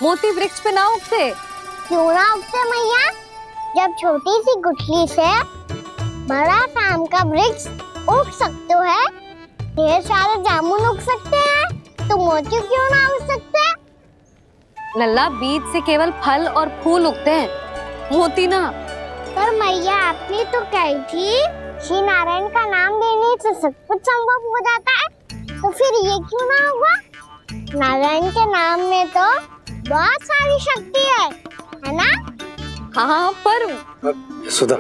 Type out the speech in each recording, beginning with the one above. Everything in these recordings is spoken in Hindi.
मोती वृक्ष पे ना उगते? क्यों ना उगते मैया? जब छोटी सी गुठली से बड़ा आम का वृक्ष उग सकते है, ढेर सारे जामुन उग सकते हैं, तो मोती क्यों ना उग सकते? लल्ला, बीज से केवल फल और फूल उगते हैं, मोती ना। पर मैया आपने तो कही थी श्री नारायण का नाम लेने से सब कुछ संभव हो जाता है, तो फिर ये क्यों ना होगा? नारायण के नाम में तो बहुत सारी शक्ति है ना? हाँ, पर सुधा,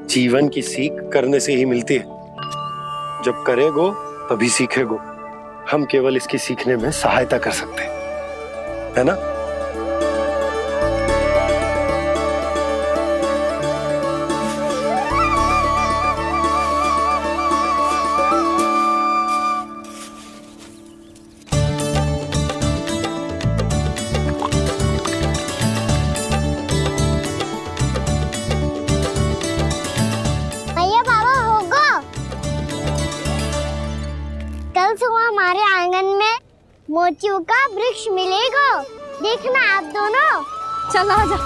जीवन की सीख करने से ही मिलती है। जब करेगो तभी सीखेगो। हम केवल इसकी सीखने में सहायता कर सकते हैं, है ना? भैया बाबा होगो, कल सुबह हमारे आंगन में मोतियों का वृक्ष मिलेगा, देखना आप दोनों। चल आजा।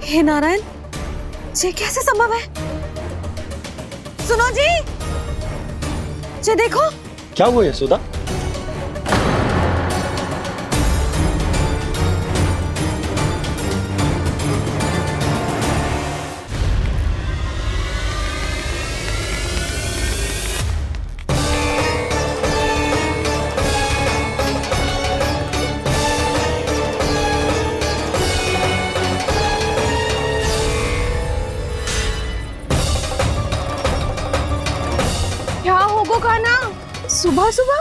हे नारायण, ये कैसे संभव है? सुनो जी, ये देखो। क्या हुआ है सुधा? क्या होगो खाना सुबह सुबह?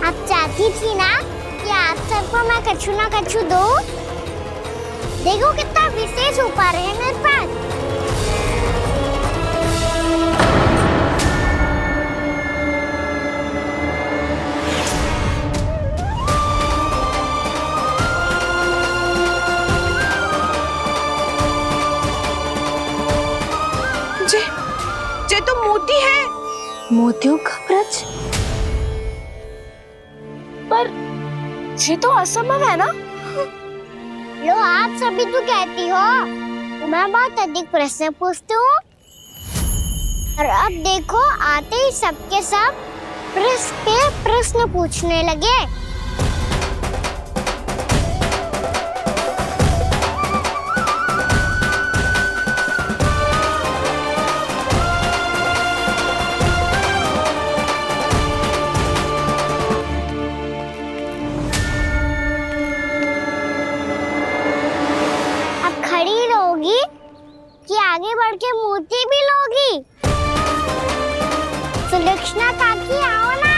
आप चाहती थी ना कि आप सबको मैं कछु ना कछु दूं? देखो कितना विशेष उपहार है मेरे पास। ये तो मोती है। मोतियों का वृक्ष? पर ये तो असंभव है ना? लो, आप सभी तो कहती हो, मैं बहुत अधिक प्रश्न पूछती हूँ, और अब देखो आते ही सबके सब प्रश्न पे प्रश्न पूछने लगे। खड़ी रहोगी कि आगे बढ़ के मोती भी लोगी? सुलक्षणा काकी आओ ना।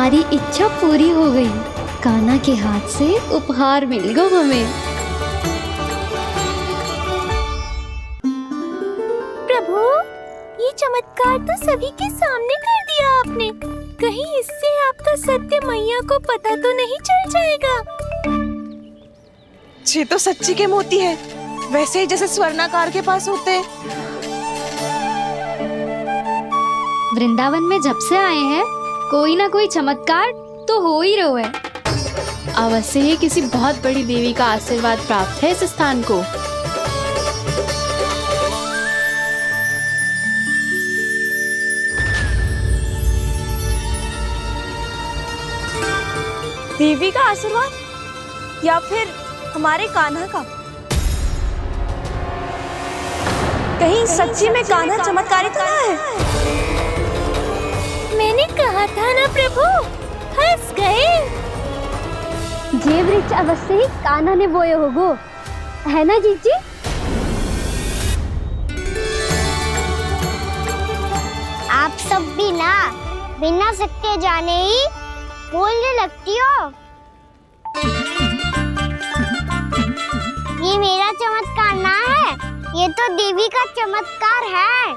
हमारी इच्छा पूरी हो गई। कान्हा के हाथ से उपहार मिल गया हमें। प्रभु, ये चमत्कार तो सभी के सामने कर दिया आपने। कहीं इससे आपका सत्य मैया को पता तो नहीं चल जाएगा? ये तो सच्ची के मोती है, वैसे ही जैसे स्वर्णाकार के पास होते हैं। वृंदावन में जब से आए हैं कोई ना कोई चमत्कार तो हो ही रहा है। अवश्य ही किसी बहुत बड़ी देवी का आशीर्वाद प्राप्त है इस स्थान को। देवी का आशीर्वाद या फिर हमारे कान्हा का? कहीं सच्ची में कान्हा चमत्कारी तो ना है? मैंने कहा था ना प्रभु, फंस गए। जे वृक्ष अवश्य ही कान्हा ने बोए होगो, है ना जीजी? आप सब भी ना बिना सत्य जाने ही बोलने लगती हो। ये मेरा चमत्कार ना है, ये तो देवी का चमत्कार है।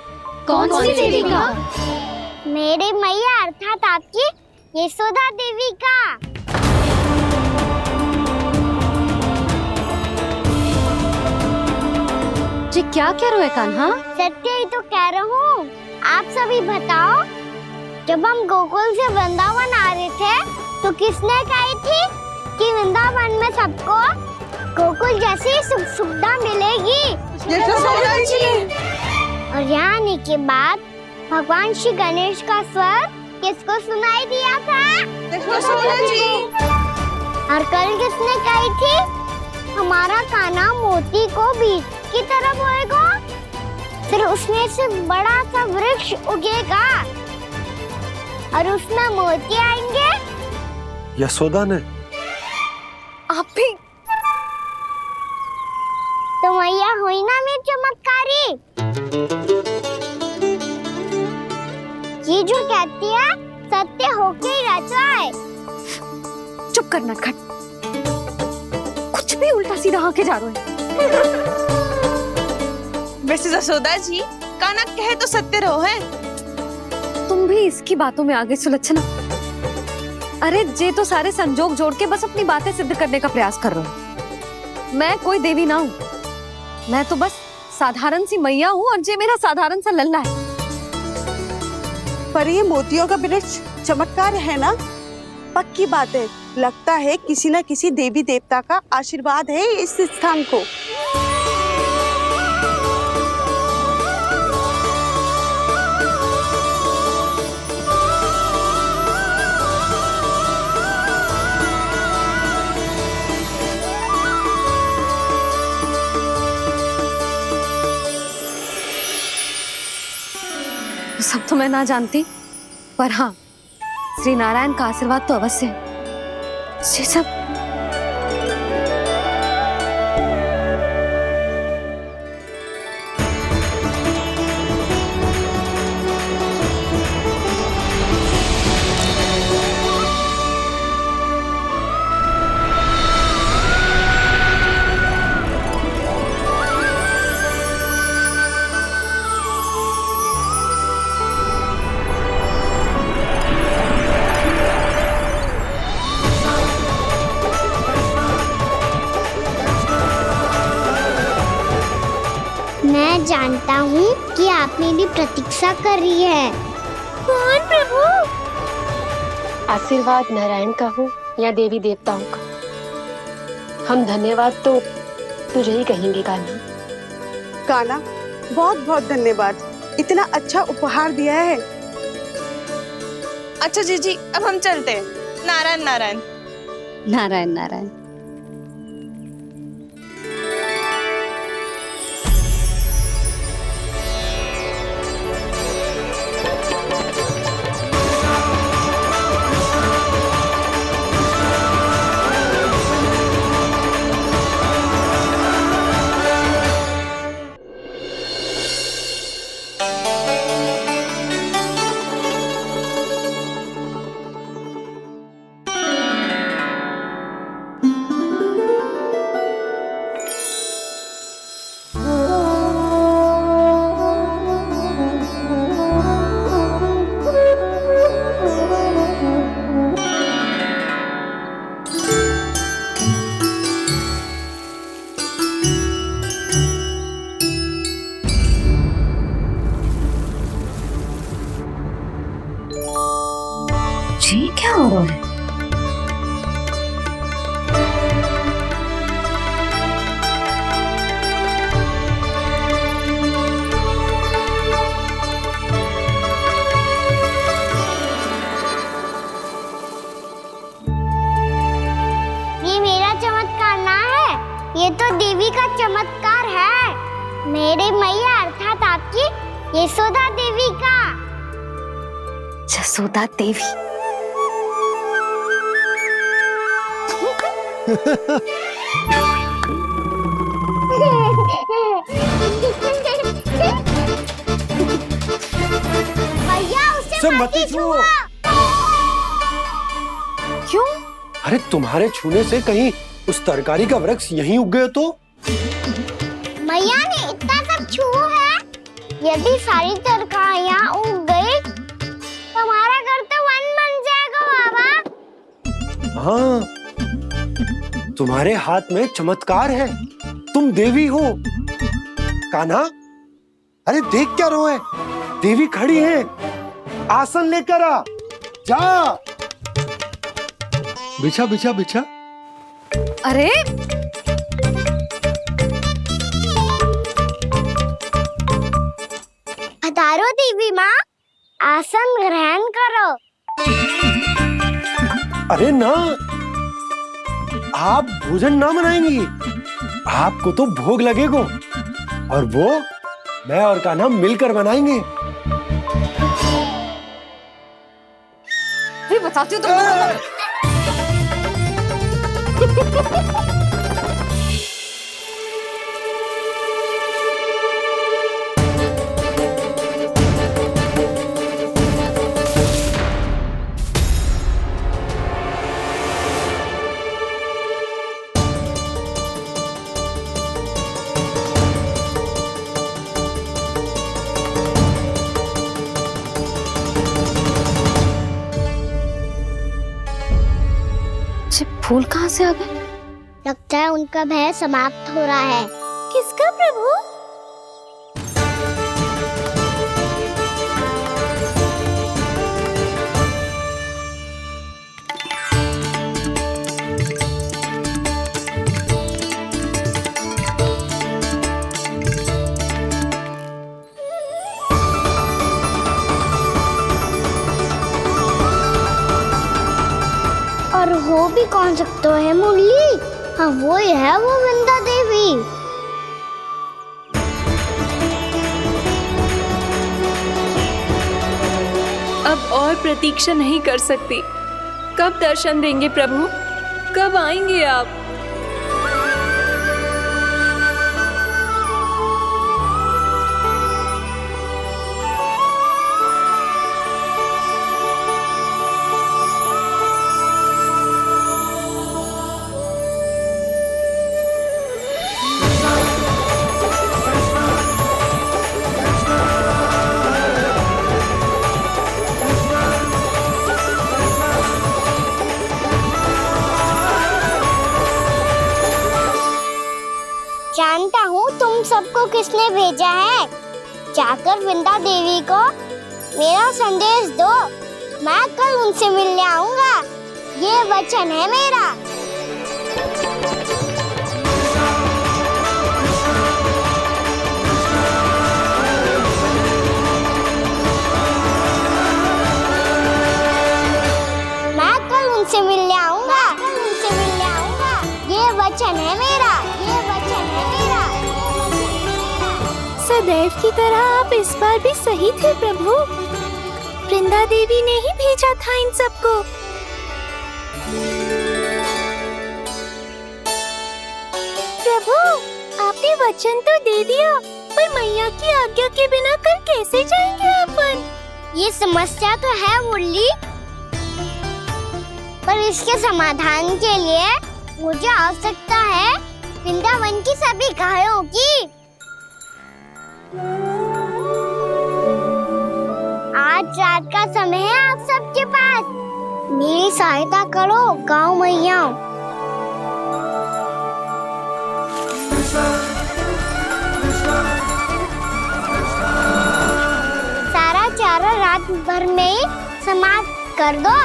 कौन सी देवी का? मेरे मैया अर्थात आपकी यशोदा देवी का। जी क्या कह रहे हो कान्हा? सत्य ही तो कह रहा हूँ। आप सभी बताओ, जब हम गोकुल से वृंदावन आ रहे थे तो किसने कही थी कि वृंदावन में सबको गोकुल जैसी सुख सुविधा मिलेगी? और यहाँ आने के बाद भगवान श्री गणेश का स्वर किसको सुनाई दिया था? और कल किसने कही थी हमारा कान्हा मोती को बीज की तरह बोएगा, फिर उसमें से बड़ा सा वृक्ष उगेगा और उसमें मोती आएंगे? यशोदा ने? आप भी? तो मैया हुई ना मेरी चमत्कारी। ये जो कहती है सत्य होके ही रहता है। चुप कर नटखट, कुछ भी उल्टा सीधा आके जा रहे हैं। वैसे यशोदा जी, कान्हा कहे तो सत्य रहो है। तुम भी इसकी बातों में आगे सुलझना। अरे जे तो सारे संजोग जोड़ के बस अपनी बातें सिद्ध करने का प्रयास कर रहे हो। मैं कोई देवी ना हूँ, मैं तो बस साधारण सी मैया हूँ और जे मेरा साधारण सा लल्ला है। पर ये मोतियों का वृक्ष चमत्कार है ना? पक्की बात है, लगता है किसी न किसी देवी देवता का आशीर्वाद है इस स्थान को। सब तो मैं ना जानती, पर हाँ, श्री नारायण का आशीर्वाद तो अवश्य है। ये सब मैं जानता हूँ कि आप मेरी प्रतीक्षा कर रही है। कौन प्रभु? आशीर्वाद नारायण का हो या देवी देवताओं का, हम धन्यवाद तो तुझे ही कहेंगे कान्हा। कान्हा, बहुत बहुत धन्यवाद, इतना अच्छा उपहार दिया है। अच्छा जीजी, अब हम चलते हैं। नारायण नारायण। नारायण नारायण। ये तो देवी का चमत्कार है, मेरी मैया अर्थात आपकी यशोदा देवी का। जसोदा देवी। भैया उसे मत छुओ। क्यों? अरे तुम्हारे छूने से कहीं उस तरकारी का वृक्ष यहीं उग गए तो? मैया ने इतना सब छुआ है, यदि सारी तरकारियां उग गई तो हमारा घर तो वन बन जाएगा बाबा। हाँ, तुम्हारे हाथ में चमत्कार है, तुम देवी हो। कान्हा, अरे देख क्या रहो है, देवी खड़ी है, आसन लेकर आ, जा। बिछा बिछा बिछा। अरे पधारो देवी माँ, आसन ग्रहण करो। अरे ना, आप भोजन ना बनाएंगी, आपको तो भोग लगेगा और वो मैं और कान्हा मिलकर बनाएंगे। भी बताती हूँ तुमको। फूल कहाँ से आ गए? लगता है उनका भय समाप्त हो रहा है। किसका प्रभु? और हो भी कौन सकता है मुरली? हाँ वो ही है, वो वृंदा देवी। अब और प्रतीक्षा नहीं कर सकती। कब दर्शन देंगे प्रभु? कब आएंगे आप? जानता हूँ तुम सबको किसने भेजा है। जाकर वृंदा देवी को मेरा संदेश दो, मैं कल उनसे मिलने आऊंगा, ये वचन है मेरा। मैं कल उनसे मिलने आऊंगा, ये वचन है मेरा, ये वचन है मेरा। सदैव की तरह आप इस बार भी सही थे प्रभु। वृंदा देवी ने ही भेजा था इन सबको। प्रभु, आपने वचन तो दे दिया, पर मैया की आज्ञा के बिना कल कैसे जाएंगे अपन? ये समस्या तो है मुरली, पर इसके समाधान के लिए मुझे आवश्यकता है वृंदावन की सभी गायों की। आज रात का समय है आप सबके पास, मेरी सहायता करो गाँव मैया। सारा चारा रात भर में समाप्त कर दो।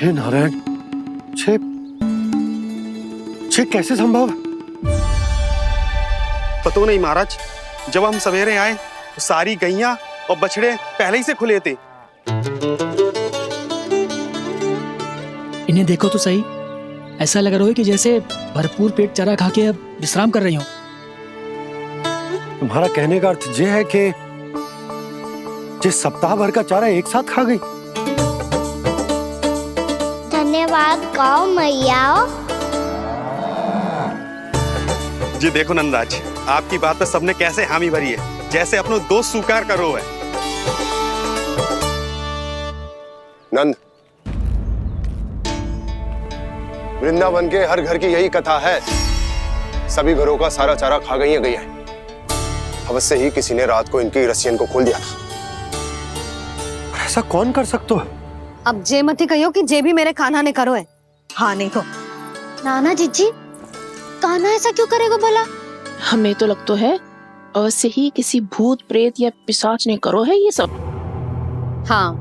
हे नारायण, छे कैसे संभव? पता नहीं महाराज, जब हम सवेरे आए तो सारी गैया और बछड़े पहले ही से खुले थे। इन्हें देखो तो सही, ऐसा लग रहा है कि जैसे भरपूर पेट चारा खा के अब विश्राम कर रही हो। तुम्हारा कहने का अर्थ यह है कि जिस सप्ताह भर का चारा एक साथ खा गई। धन्यवाद गौ मैया। जी देखो नंदराज, आपकी बात पे सबने कैसे हामी भरी है, जैसे अपनो दोस्त स्वीकार करो है। नंद, वृंदावन के हर घर की यही कथा है। सभी घरों का सारा चारा खा गई है। अवश्य ही किसी ने रात को इनकी रस्सियन को खोल दिया था। ऐसा कौन कर सकते हो? अब जे मत ही कहियो कि जे भी मेरे कान्हा ने करो है। हाँ नहीं को नाना जीजी, कान्हा ऐसा क्यों करेगा भला? हमें तो लगता है अवश्य ही किसी भूत प्रेत या पिशाच ने करो है ये सब। हाँ,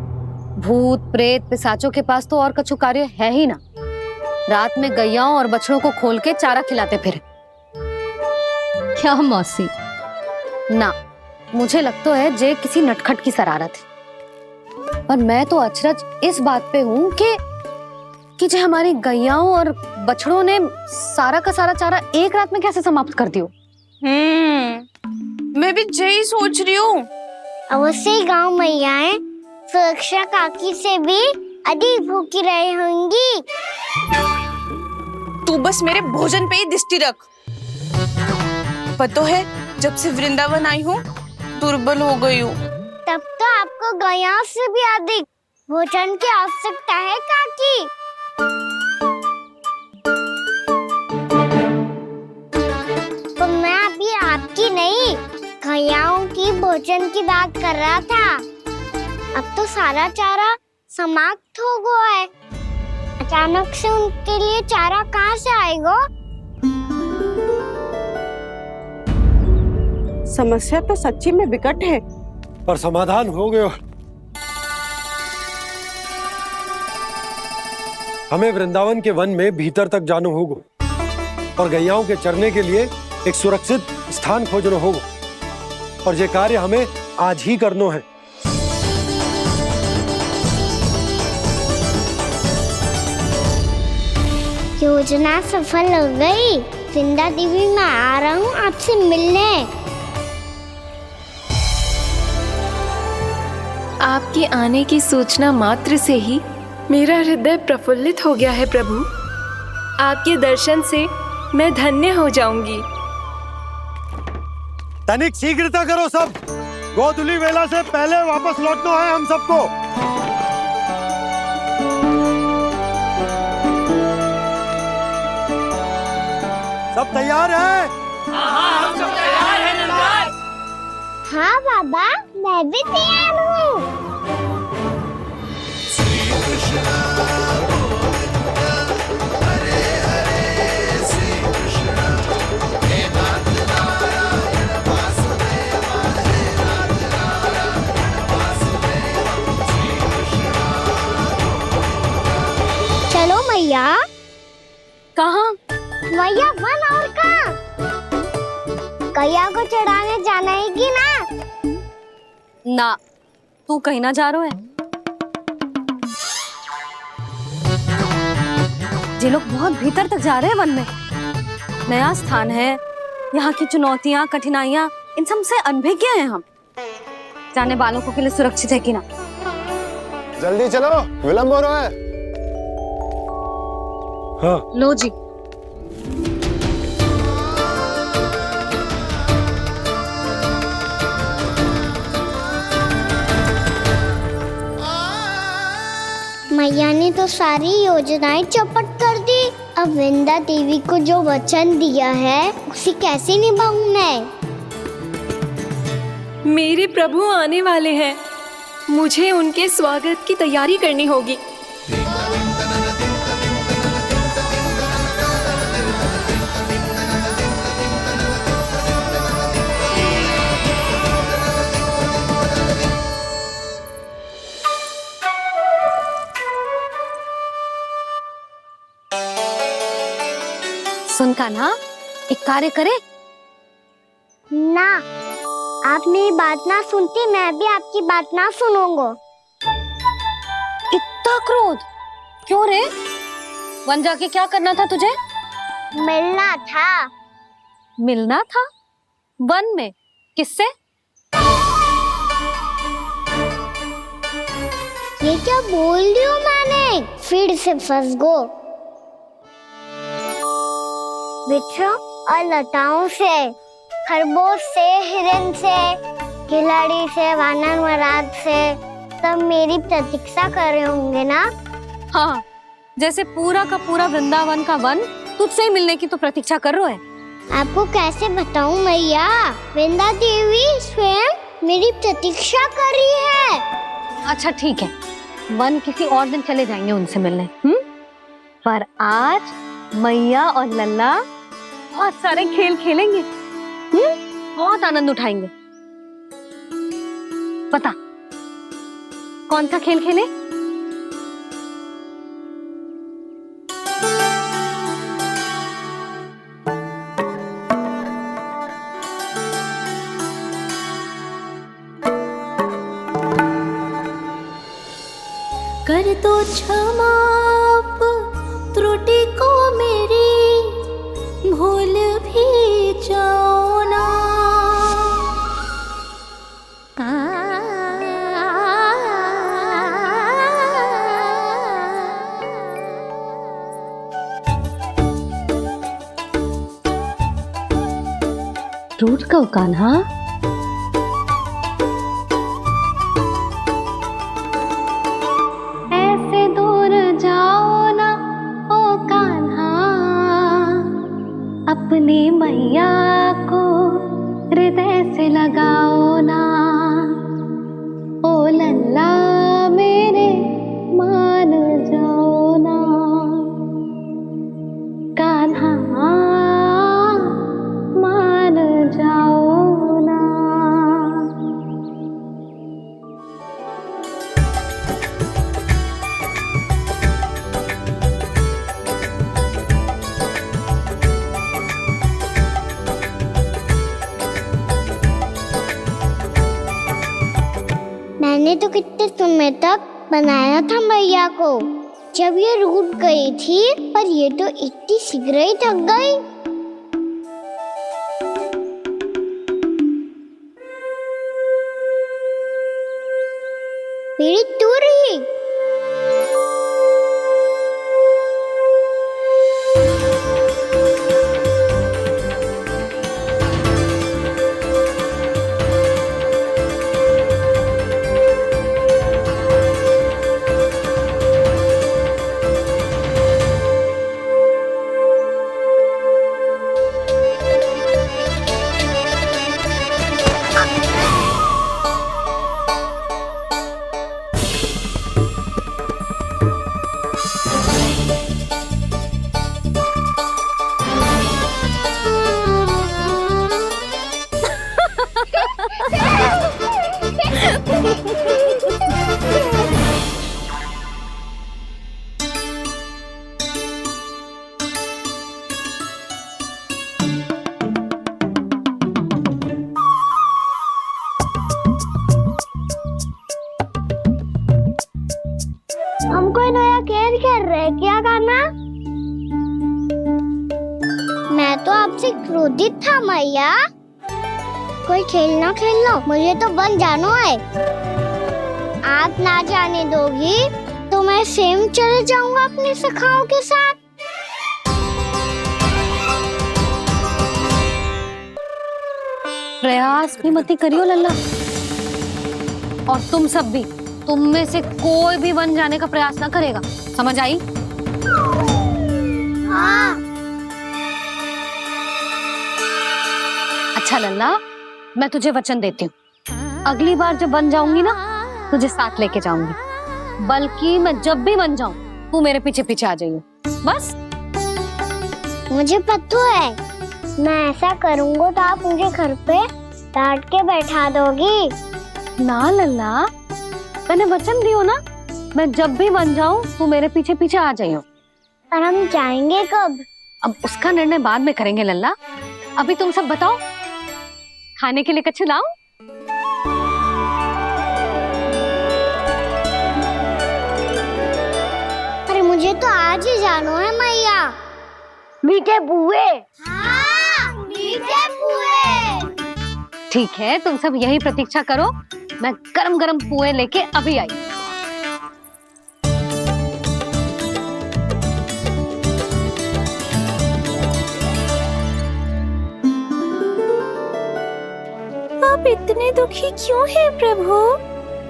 भूत प्रेत पिशाचों के पास तो और कछु कार्य है ही ना। रात में गैयाओं और बछड़ों को खोल के चारा खिलाते फिर। क्या मौसी? ना, मुझे लगता है जे किसी नटखट की शरारत है। पर मैं तो अचरज इस बात पे हूँ कि जो हमारी गैयाओं और बछड़ों ने सारा का सारा चारा एक रात में कैसे समाप्त कर दियो। मैं भी यही सोच रही हूँ। अवश्य ही गाँव मैयाएं सुरक्षा काकी से भी अधिक भूखी रही होंगी। तू बस मेरे भोजन पे ही दृष्टि रख। पता है, जब से वृंदावन आई हूँ दुर्बल हो गई हूँ। तब तो आपको गैयाओं से भी अधिक भोजन की आवश्यकता है काकी। तो मैं अभी आपकी नहीं, गैयाओं की भोजन की बात कर रहा था। अब तो सारा चारा समाप्त हो गया है। अचानक से उनके लिए चारा कहाँ से आएगा? समस्या तो सच्ची में विकट है, पर समाधान हो गयो। हमें वृंदावन के वन में भीतर तक जाना होगा और गैयाओं के चरने के लिए एक सुरक्षित स्थान खोजना होगा। और ये कार्य हमें आज ही करना है। योजना सफल हो गई। वृंदा देवी, मैं आ रहा हूँ आपसे मिलने। आपके आने की सूचना मात्र से ही मेरा हृदय प्रफुल्लित हो गया है प्रभु। आपके दर्शन से मैं धन्य हो जाऊंगी। तनिक शीघ्रता करो सब, गोधुली वेला से पहले वापस लौटना है हम सबको। सब तैयार है? हाँ बाबा, मैं भी तैयार हूँ। चलो मैया। कहाँ? मैया वन और कहाँ? गैया को चढ़ाने जाना है कि ना? ना, तू कहीं ना जा रहा है। ये लोग बहुत भीतर तक जा रहे हैं वन में। नया स्थान है, यहाँ की चुनौतियाँ कठिनाइयाँ इन सब से अनभिज्ञ हैं हम। जाने वालों के लिए सुरक्षित है कि ना? जल्दी चलो, विलंब हो रहा है। हाँ। लो जी। मैया ने तो सारी योजनाएं चौपट कर दी। अब वृंदा देवी को जो वचन दिया है उसे कैसे निभाऊं मैं? मेरे प्रभु आने वाले हैं, मुझे उनके स्वागत की तैयारी करनी होगी। सुन कान्हा, एक कार्य करे ना, आप मेरी बात ना सुनती, मैं भी आपकी बात ना सुनूंगा। इतना क्रोध क्यों रे? वन जाके क्या करना था तुझे? मिलना था। मिलना था? वन में? किससे? ये क्या बोल रही हूँ मैंने? फिर से फंस गो। वृक्षों और लताओं से, खरगोश से, हिरन से, खिलाड़ी से, वानर महाराज से, सब मेरी प्रतीक्षा कर रहे होंगे ना? हाँ, जैसे पूरा का पूरा वृंदावन का वन तुझसे ही मिलने की तो प्रतीक्षा कर रहा है। आपको कैसे बताऊं मैया, वृंदा देवी स्वयं मेरी प्रतीक्षा कर रही है। अच्छा ठीक है, वन किसी और दिन चले जाएंगे उनसे मिलने, पर आज मैया और लल्ला बहुत सारे खेल खेलेंगे, बहुत आनंद उठाएंगे। बता कौन सा खेल खेले? कर दो क्षमा त्रुटि को मेरी, भूल भी जाओ ना। रूठ कब कान्हा? ऐसे दूर जाओ ना ओ कान्हा, अपनी मैया को हृदय से लगाओ ना। ओ लल्ला मेरे मान जाओ ना, कान्हा मान जाओ ना। मैंने तो कितने समय तक बनाया था मैया को, जब ये रूठ गई थी, पर ये तो इतनी शीघ्र ही थक गई। मेरी दूर ही हम कोई नया खेल खेल रहे हैं क्या करना? मैं तो आपसे क्रोधित था मैया। कोई खेलना खेल लो, मुझे तो बन जाना है। आप ना जाने दोगी तो मैं स्वयं चले जाऊंगा अपने सखाओं के साथ। प्रयास भी मत करियो लल्ला, और तुम सब भी, तुम में से कोई भी वन जाने का प्रयास ना करेगा, समझ आई? हाँ। अच्छा लल्ला, मैं तुझे वचन देती हूँ, अगली बार जब वन जाऊंगी ना, तुझे साथ लेके जाऊंगी। बल्कि मैं जब भी वन जाऊं, तू मेरे पीछे पीछे आ जाइयो, बस। मुझे पता है, मैं ऐसा करूंगा तो आप मुझे घर पे डांट के बैठा दोगी। ना लल्ला, मैंने वचन दियो ना, मैं जब भी वन जाऊं तू मेरे पीछे पीछे आ जाइयो। पर हम जाएंगे कब? अब उसका निर्णय बाद में करेंगे लल्ला। अभी तुम सब बताओ, खाने के लिए कच्छ लाऊं? अरे मुझे तो आज ही जाना है मैया। मीठे पुए। हाँ, मीठे पुए। ठीक है, तुम सब यही प्रतीक्षा करो, मैं गरम गरम पुए लेके अभी आई। आप इतने दुखी क्यों हैं प्रभु?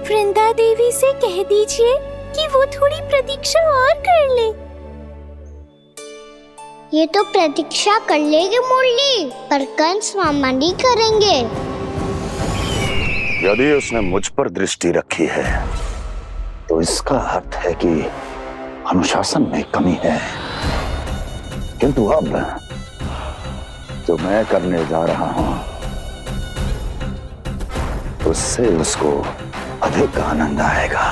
वृंदा देवी से कह दीजिए कि वो थोड़ी प्रतीक्षा और कर ले। ये तो प्रतीक्षा कर लेगी मुरली, पर कंस मामा नहीं करेंगे। यदि उसने मुझ पर दृष्टि रखी है तो इसका अर्थ है कि अनुशासन में कमी है। किंतु अब जो मैं करने जा रहा हूं उससे उसको अधिक आनंद आएगा।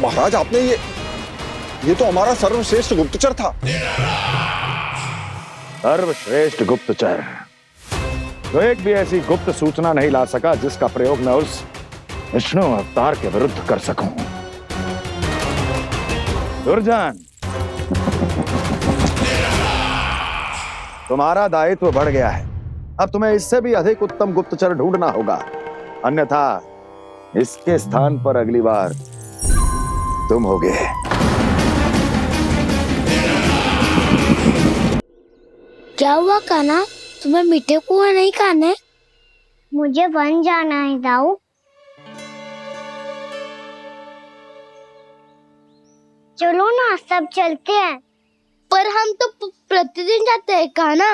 महाराज, आपने ये तो हमारा सर्वश्रेष्ठ गुप्तचर था। सर्वश्रेष्ठ गुप्तचर तो एक भी ऐसी गुप्त सूचना नहीं ला सका जिसका प्रयोग मैं उस विष्णु अवतार के विरुद्ध कर सकूं। दुर्जन, तुम्हारा दायित्व बढ़ गया है। अब तुम्हें इससे भी अधिक उत्तम गुप्तचर ढूंढना होगा, अन्यथा इसके स्थान पर अगली बार तुम होगे। क्या हुआ कान्हा, तुम्हें मीठे पुआ नहीं खाने? मुझे वन जाना है दाऊ। चलो ना, सब चलते हैं। पर हम तो प्रतिदिन जाते हैं कान्हा।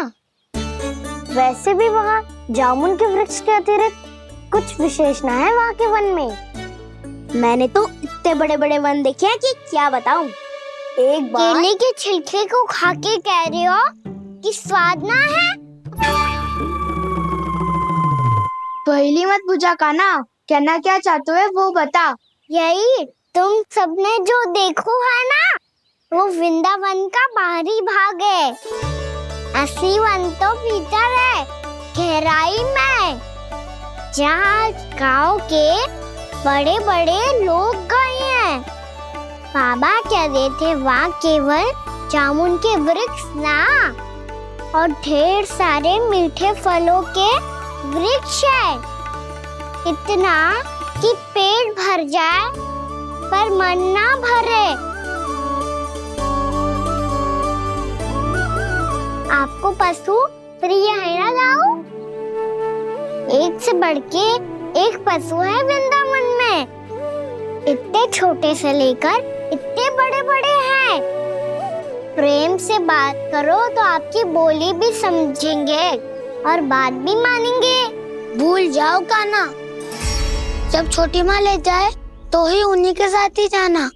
वैसे भी वहाँ जामुन के वृक्ष के अतिरिक्त कुछ विशेष ना है वहाँ के वन में। मैंने तो इतने बड़े बड़े वन देखे हैं कि क्या बताऊं। एक बार केले के छिलके को खा के कह रहे हो कि स्वाद ना है? पहली मत पूछा कान्हा, कहना क्या चाहते हो वो बता। यही तुम सबने जो देखो है ना, वो वृंदावन का बाहरी भाग है। असली वन तो भीतर है, गहराई में, जहाँ गांव के बड़े बड़े लोग गए हैं। बाबा कह रहे थे वहाँ केवल जामुन के वृक्ष ना, और ढेर सारे मीठे फलों के वृक्ष है। इतना कि पेट भर जाए पर मन ना भरे। आपको पशु प्रिय है ना दाऊ? एक से बढ़ के एक पशु है वृंदावन में। इतने छोटे से लेकर इतने बड़े बड़े हैं। प्रेम से बात करो तो आपकी बोली भी समझेंगे और बात भी मानेंगे। भूल जाओ कान्हा, जब छोटी माँ ले जाए तो ही उन्हीं के साथ ही जाना।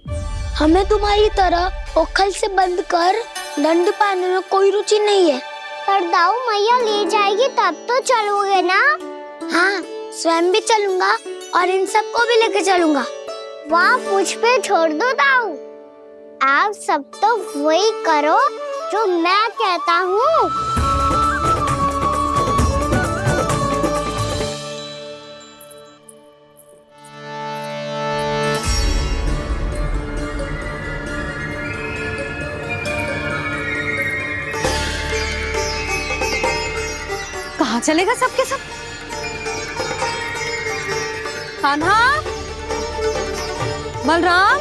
हमें तुम्हारी तरह ओखल से बंद कर दंड पाने में कोई रुचि नहीं है। पर दाऊ मैया ले जाएगी तब तो चलोगे ना? हाँ, स्वयं भी चलूंगा और इन सबको भी लेके चलूंगा। वहाँ मुझ पे छोड़ दो दाऊ। आप सब तो वही करो जो मैं कहता हूँ। कहाँ चलेगा सबके सब? कान्हा, बलराम,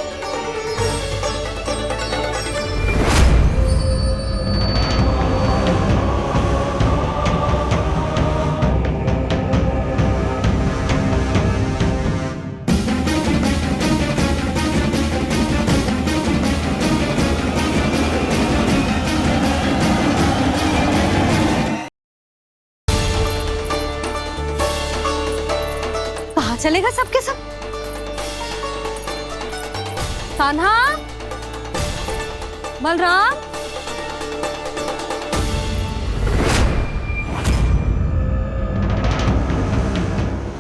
कहाँ चलेगा सबके सब? कान्हा, बलराम,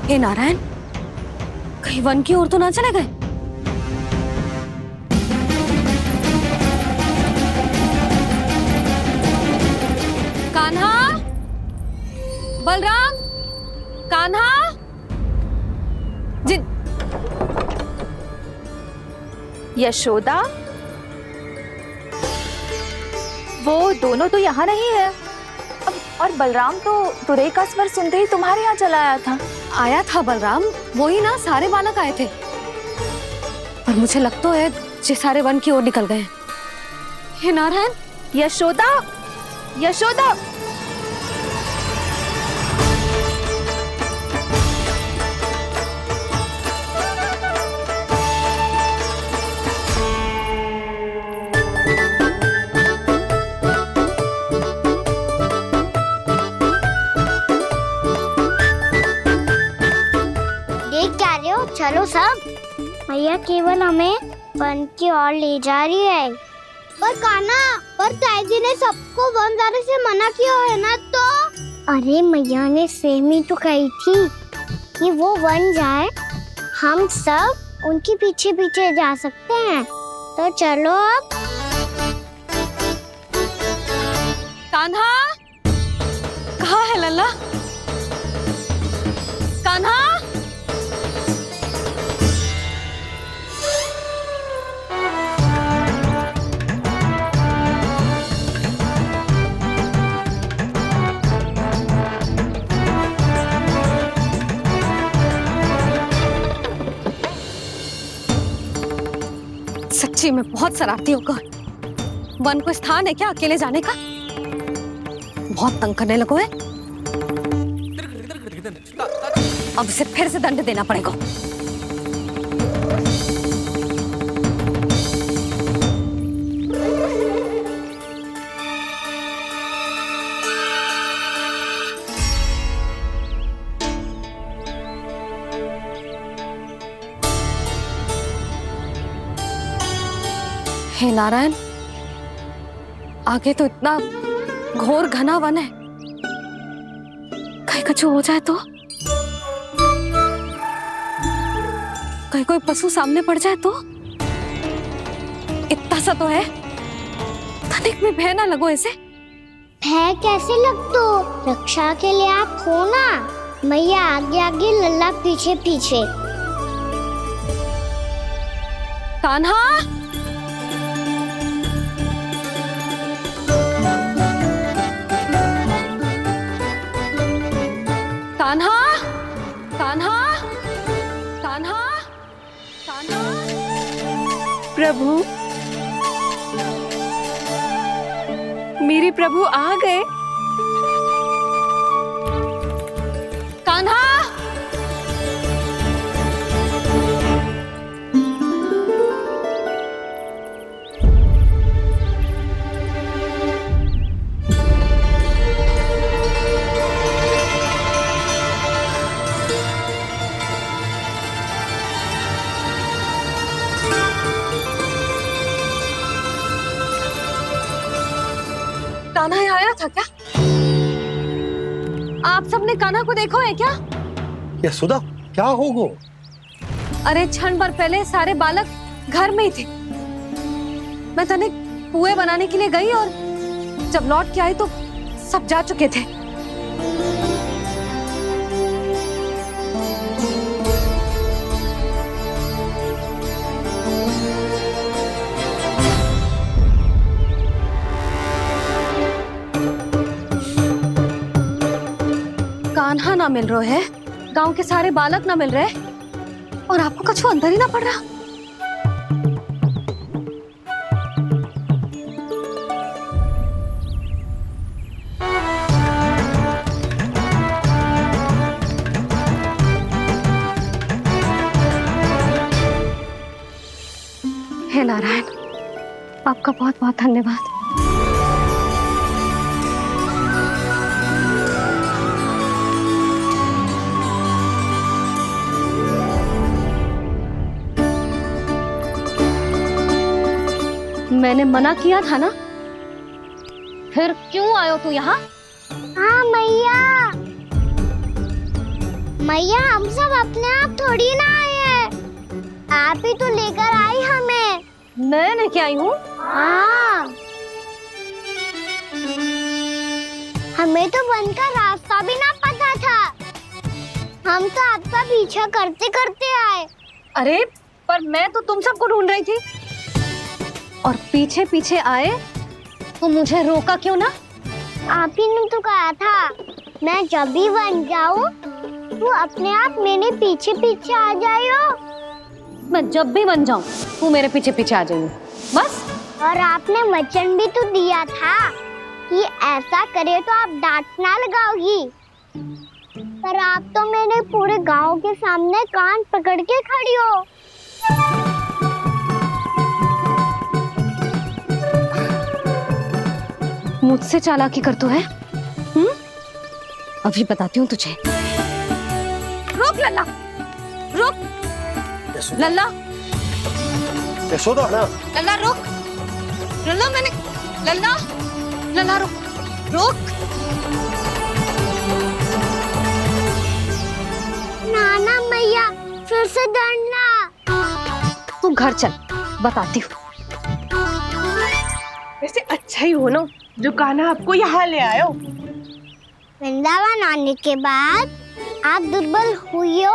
हे नारायण, कहीं वन की ओर तो ना चले गए? कान्हा, बलराम, कान्हा, जिन यशोदा, वो दोनों तो यहाँ नहीं है। और बलराम तो तुरई का स्वर सुनते ही तुम्हारे यहाँ चला आया था बलराम, वही ना सारे बालक आए थे। पर मुझे लगता तो है ये सारे वन की ओर निकल गए। हे नारायण, यशोदा, यशोदा, चलो सब, भैया केवल हमें वन की ओर ले जा रही है। पर कान्हा, पर ताईजी ने सबको वन जाने से मना किया है ना तो? अरे मैया ने सेम ही तो कही थी कि वो वन जाए, हम सब उनके पीछे पीछे जा सकते हैं। तो चलो अब। कान्हा, कहाँ है लल्ला? कान्हा, सच्ची में बहुत शरारती होगा। वन को स्थान है क्या अकेले जाने का? बहुत तंग करने लगो है। अब इसे फिर से दंड देना पड़ेगा। हे नारायण, आगे तो इतना घोर घना वन है, कहीं कुछ हो जाए तो? कहीं कोई पशु सामने पड़ जाए तो? इतना सा तो है, तनिक में भय ना लगो ऐसे। भय कैसे लग तो? रक्षा के लिए आप हो ना। मैया आगे आगे, लल्ला पीछे पीछे। कान्हा, कान्हा, कान्हा, कान्हा, कान्हा। प्रभु, मेरे प्रभु आ गए। कान्हा, कान्हा यहाँ आया था क्या? आप सबने कान्हा को देखो है क्या? यशोदा, क्या होगा? अरे क्षण भर पहले सारे बालक घर में ही थे। मैं तनिक पुए बनाने के लिए गई और जब लौट के आई तो सब जा चुके थे। कान्हा ना मिल रहे है, गांव के सारे बालक ना मिल रहे, और आपको कछु अंदर ही ना पड़ रहा। हे नारायण, आपका बहुत बहुत धन्यवाद। मैंने मना किया था ना, फिर क्यों आयो तू यहाँ? हाँ मैया, मैया हम सब अपने आप थोड़ी ना आए हैं, आप ही तो लेकर आई हमें। मैं लेके आई हूँ? हाँ, हमें तो वन का रास्ता भी ना पता था, हम तो आपका पीछा करते करते आए। अरे पर मैं तो तुम सबको ढूंढ रही थी, और पीछे पीछे आए तो मुझे रोका क्यों ना? आप ही ने तो कहा था मैं जब भी बन जाऊं तू अपने आप मेरे पीछे पीछे आ जाइयो। मैं जब भी बन जाऊं तू मेरे पीछे पीछे आ जाइयो, बस। और आपने वचन भी तो दिया था कि ऐसा करे तो आप डांट ना लगाओगी, पर आप तो मेरे पूरे गांव के सामने कान पकड़ के खड़ी हो। मुझसे चालाकी कर तू है? अभी बताती हूँ तुझे। रुक लल्ला, रुक लल्ला, यशोदा ना। लल्ला रुक, लल्ला मैंने, लल्ला, लल्ला रुक, रुक। नाना मैया फिर से डरना। तू घर चल, बताती हूँ। वैसे अच्छा ही हो ना जो कान्हा आपको यहाँ ले आयो। वृंदावन आने के बाद आप दुर्बल हुई हो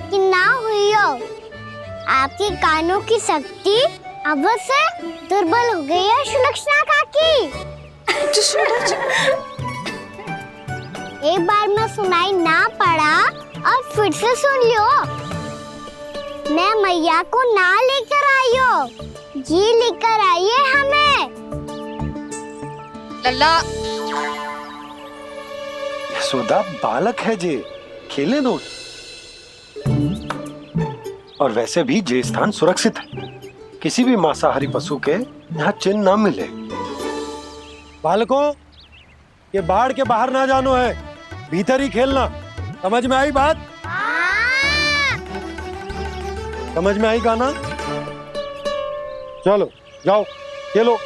कि ना हुई हो, आपके कानों की शक्ति अब से दुर्बल हो गई है सुलक्षणा काकी। एक बार में सुनाई ना पड़ा और फिर से सुन लो। मैं मैया को ना लेकर आई हो, जी लेकर आई है हमें। लल्ला, यशोदा बालक है जे, खेले दो। और वैसे भी ये स्थान सुरक्षित है, किसी भी मांसाहारी पशु के यहाँ चिन्ह ना मिले। बालकों, ये बाढ़ के बाहर ना जानो है, भीतर ही खेलना। समझ में आई बात? समझ में आई गाना? चलो जाओ खेलो।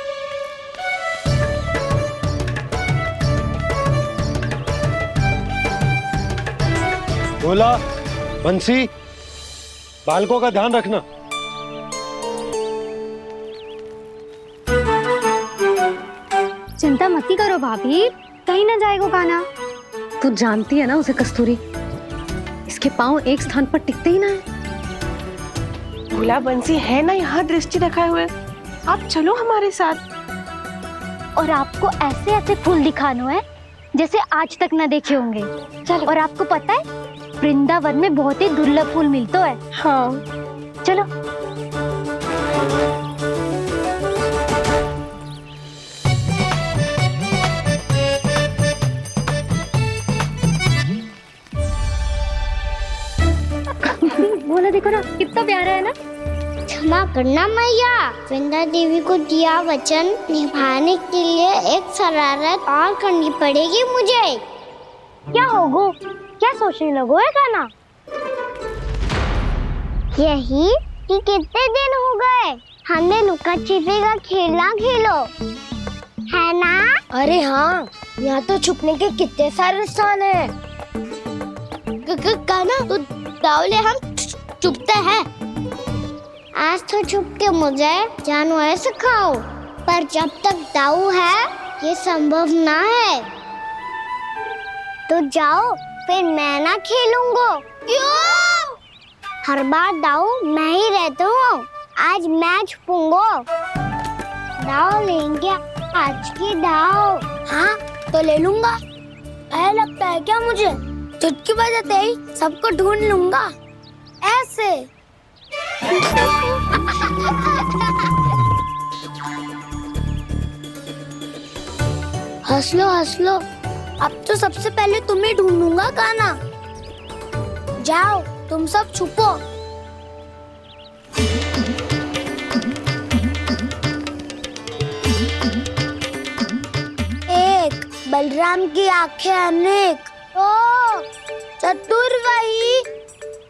भोला, बंसी, बालकों का ध्यान रखना। चिंता मती करो भाभी, कहीं ना जाएगा कान्हा। तू जानती है ना उसे कस्तूरी, इसके पांव एक स्थान पर टिकते ही ना है। भोला बंसी है ना यहाँ दृष्टि रखाए हुए, आप चलो हमारे साथ। और आपको ऐसे ऐसे फूल दिखानो है जैसे आज तक न देखे होंगे। चलो। और आपको पता है वृंदावन में बहुत ही दुर्लभ फूल मिलते हैं। हाँ चलो। बोला देखो ना कितना प्यारा है ना। क्षमा करना मैया, वृंदा देवी को दिया वचन निभाने के लिए एक शरारत और करनी पड़ेगी मुझे। क्या होगो? क्या सोचने लगो है कान्हा? यही कि कितने दिन हो गए हमने लुका छिपी का खेलना खेलो, है ना? अरे हाँ, यहाँ तो छुपने के कितने सारे स्थान है। कान्हा तो दावले हम छुपते हैं। आज तो छुप के मुझे जानवर सिखाओ, पर जब तक दाऊ है ये संभव ना है। तो जाओ, फिर मैं ना खेलूंगा। क्यों? हर बार दाऊ मैं ही रहता हूँ, आज मैं छुपूंगा। दाऊ लेंगे आज की दाऊ। हाँ तो ले लूंगा। ऐसा लगता है क्या मुझे? चुटकी बजाते ही सबको ढूंढ लूंगा ऐसे। हंस लो, अब तो सबसे पहले तुम्हें ढूंढूंगा कान्हा। जाओ तुम सब छुपो। एक, बलराम की आंखें अनेक। ओ, चतुर वही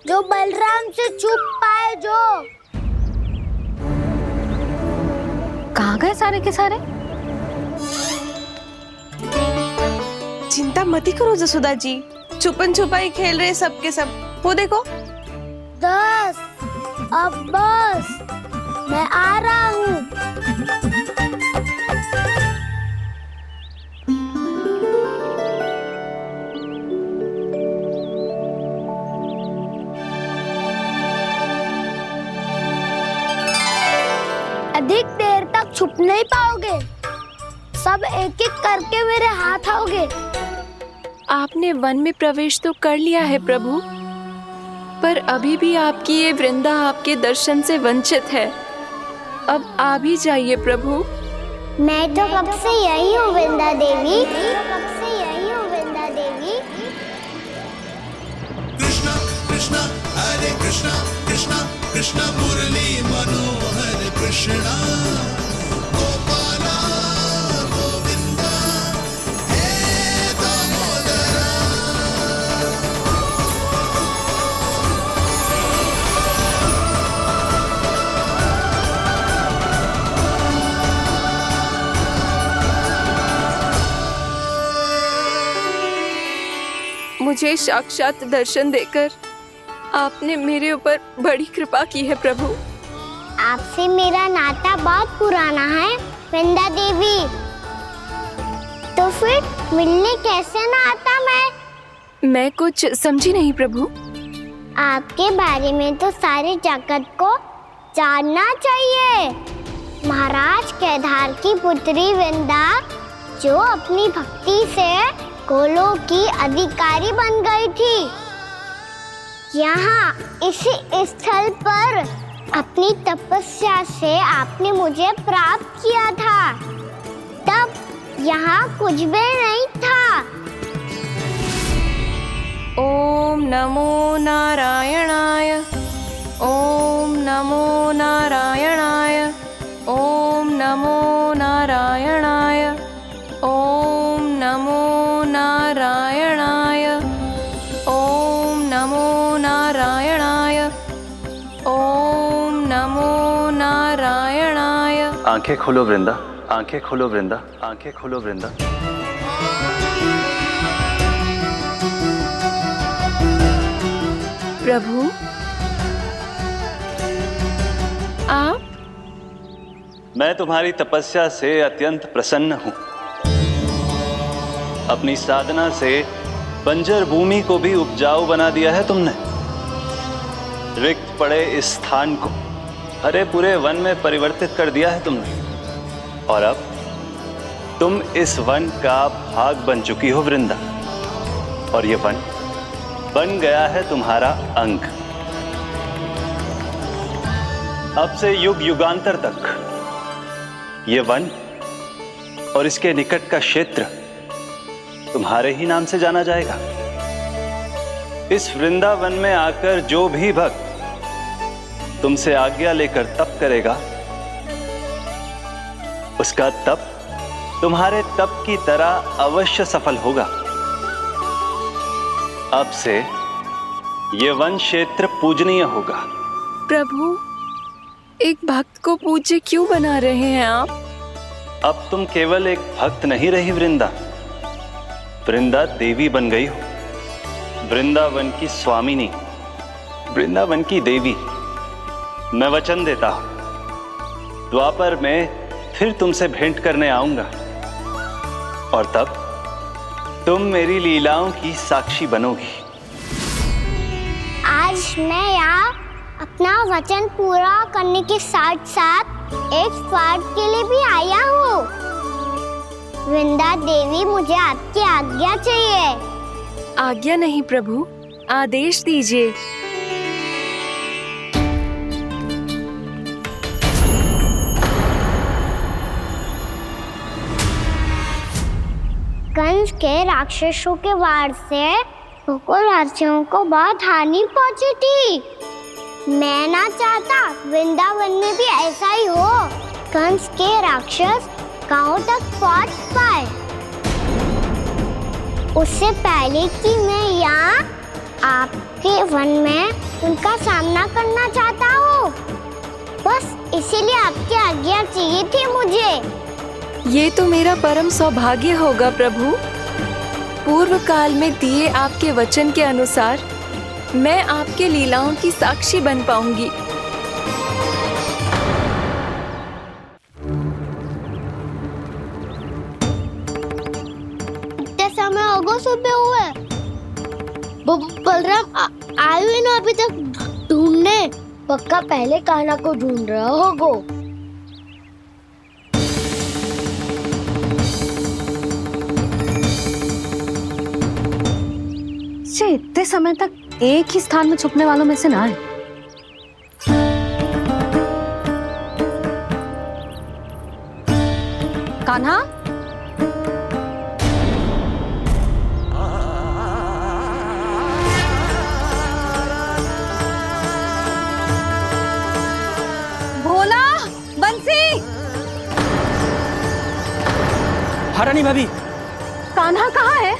जो बलराम से छुप पाए जो। कहाँ गए सारे के सारे? चिंता मत करो जसोदा जी, छुपन छुपाई खेल रहे सब के सब। वो देखो। 10 अब बस, मैं आ रहा हूँ। अधिक देर तक छुप नहीं पाओगे, सब एक एक करके मेरे हाथ आओगे। आपने वन में प्रवेश तो कर लिया है प्रभु, पर अभी भी आपकी ये वृंदा आपके दर्शन से वंचित है। अब आप ही जाइए प्रभु। मैं तो कब से यही हूँ वृंदा देवी, कब से यही हूँ वृंदा देवी। कृष्णा कृष्णा हरे कृष्णा कृष्णा कृष्णा मुरली मनोहर कृष्णा गोपाला गोविंदा हे दामोदरा। मुझे साक्षात दर्शन देकर आपने मेरे ऊपर बड़ी कृपा की है प्रभु। आपसे मेरा नाता बहुत पुराना है वृंदा देवी, तो फिर मिलने कैसे ना आता मैं कुछ समझी नहीं प्रभु। आपके बारे में तो सारे जगत को जानना चाहिए। महाराज केदार की पुत्री वृंदा जो अपनी भक्ति से गोलों की अधिकारी बन गई थी, यहाँ इसी स्थल पर अपनी तपस्या से आपने मुझे प्राप्त किया था। तब यहाँ कुछ भी नहीं था। ओम नमो नारायणाय, ओम नमो नारायणाय, ओम नमो नारायणाय, ओम नमो नारायणाय, ओम नमो नारायणाय, ओम नमो नारायणाय। आंखें खोलो वृंदा, आंखें खोलो वृंदा, आंखें खोलो वृंदा। प्रभु आप? मैं तुम्हारी तपस्या से अत्यंत प्रसन्न हूं। अपनी साधना से बंजर भूमि को भी उपजाऊ बना दिया है तुमने। रिक्त पड़े इस स्थान को हरे पूरे वन में परिवर्तित कर दिया है तुमने, और अब तुम इस वन का भाग बन चुकी हो वृंदा, और ये वन बन गया है तुम्हारा अंग। अब से युग युगांतर तक ये वन और इसके निकट का क्षेत्र तुम्हारे ही नाम से जाना जाएगा। इस वृंदावन में आकर जो भी भक्त तुमसे आज्ञा लेकर तप करेगा, उसका तप तुम्हारे तप की तरह अवश्य सफल होगा। अब से ये वन क्षेत्र पूजनीय होगा। प्रभु, एक भक्त को पूज्य क्यों बना रहे हैं आप? अब तुम केवल एक भक्त नहीं रही वृंदा, वृंदा देवी बन गई हो। वृंदावन की स्वामिनी, वृंदावन की देवी। मैं वचन देता हूं, द्वापर में फिर तुमसे भेंट करने आऊंगा, और तब तुम मेरी लीलाओं की साक्षी बनोगी। आज मैं यहाँ अपना वचन पूरा करने के साथ साथ एक स्वार्थ के लिए भी आया हूँ। वृंदा देवी, मुझे आपकी आज्ञा चाहिए। आज्ञा नहीं प्रभु, आदेश दीजिए। कंस के राक्षसों के वार से गोकुलवासियों को बहुत हानि पहुंची थी। मैं ना चाहता वृंदावन में भी ऐसा ही हो। कंस के राक्षस गांव तक पहुंच पाए, उससे पहले कि मैं यहाँ आपके वन में उनका सामना करना चाहता हूँ। बस इसीलिए आपकी आज्ञा चाहिए थी मुझे। ये तो मेरा परम सौभाग्य होगा प्रभु। पूर्व काल में दिए आपके वचन के अनुसार मैं आपके लीलाओं की साक्षी बन पाऊंगी। इतने समय होगा सुबह हुए, बलराम आए हुए ना अभी तक ढूंढने। पक्का पहले कान्हा को ढूंढ रहा होगा। इतने समय तक एक ही स्थान में छुपने वालों में से ना है। कान्हा, भोला, बंसी। हाँ रानी भाभी। कान्हा कहाँ है?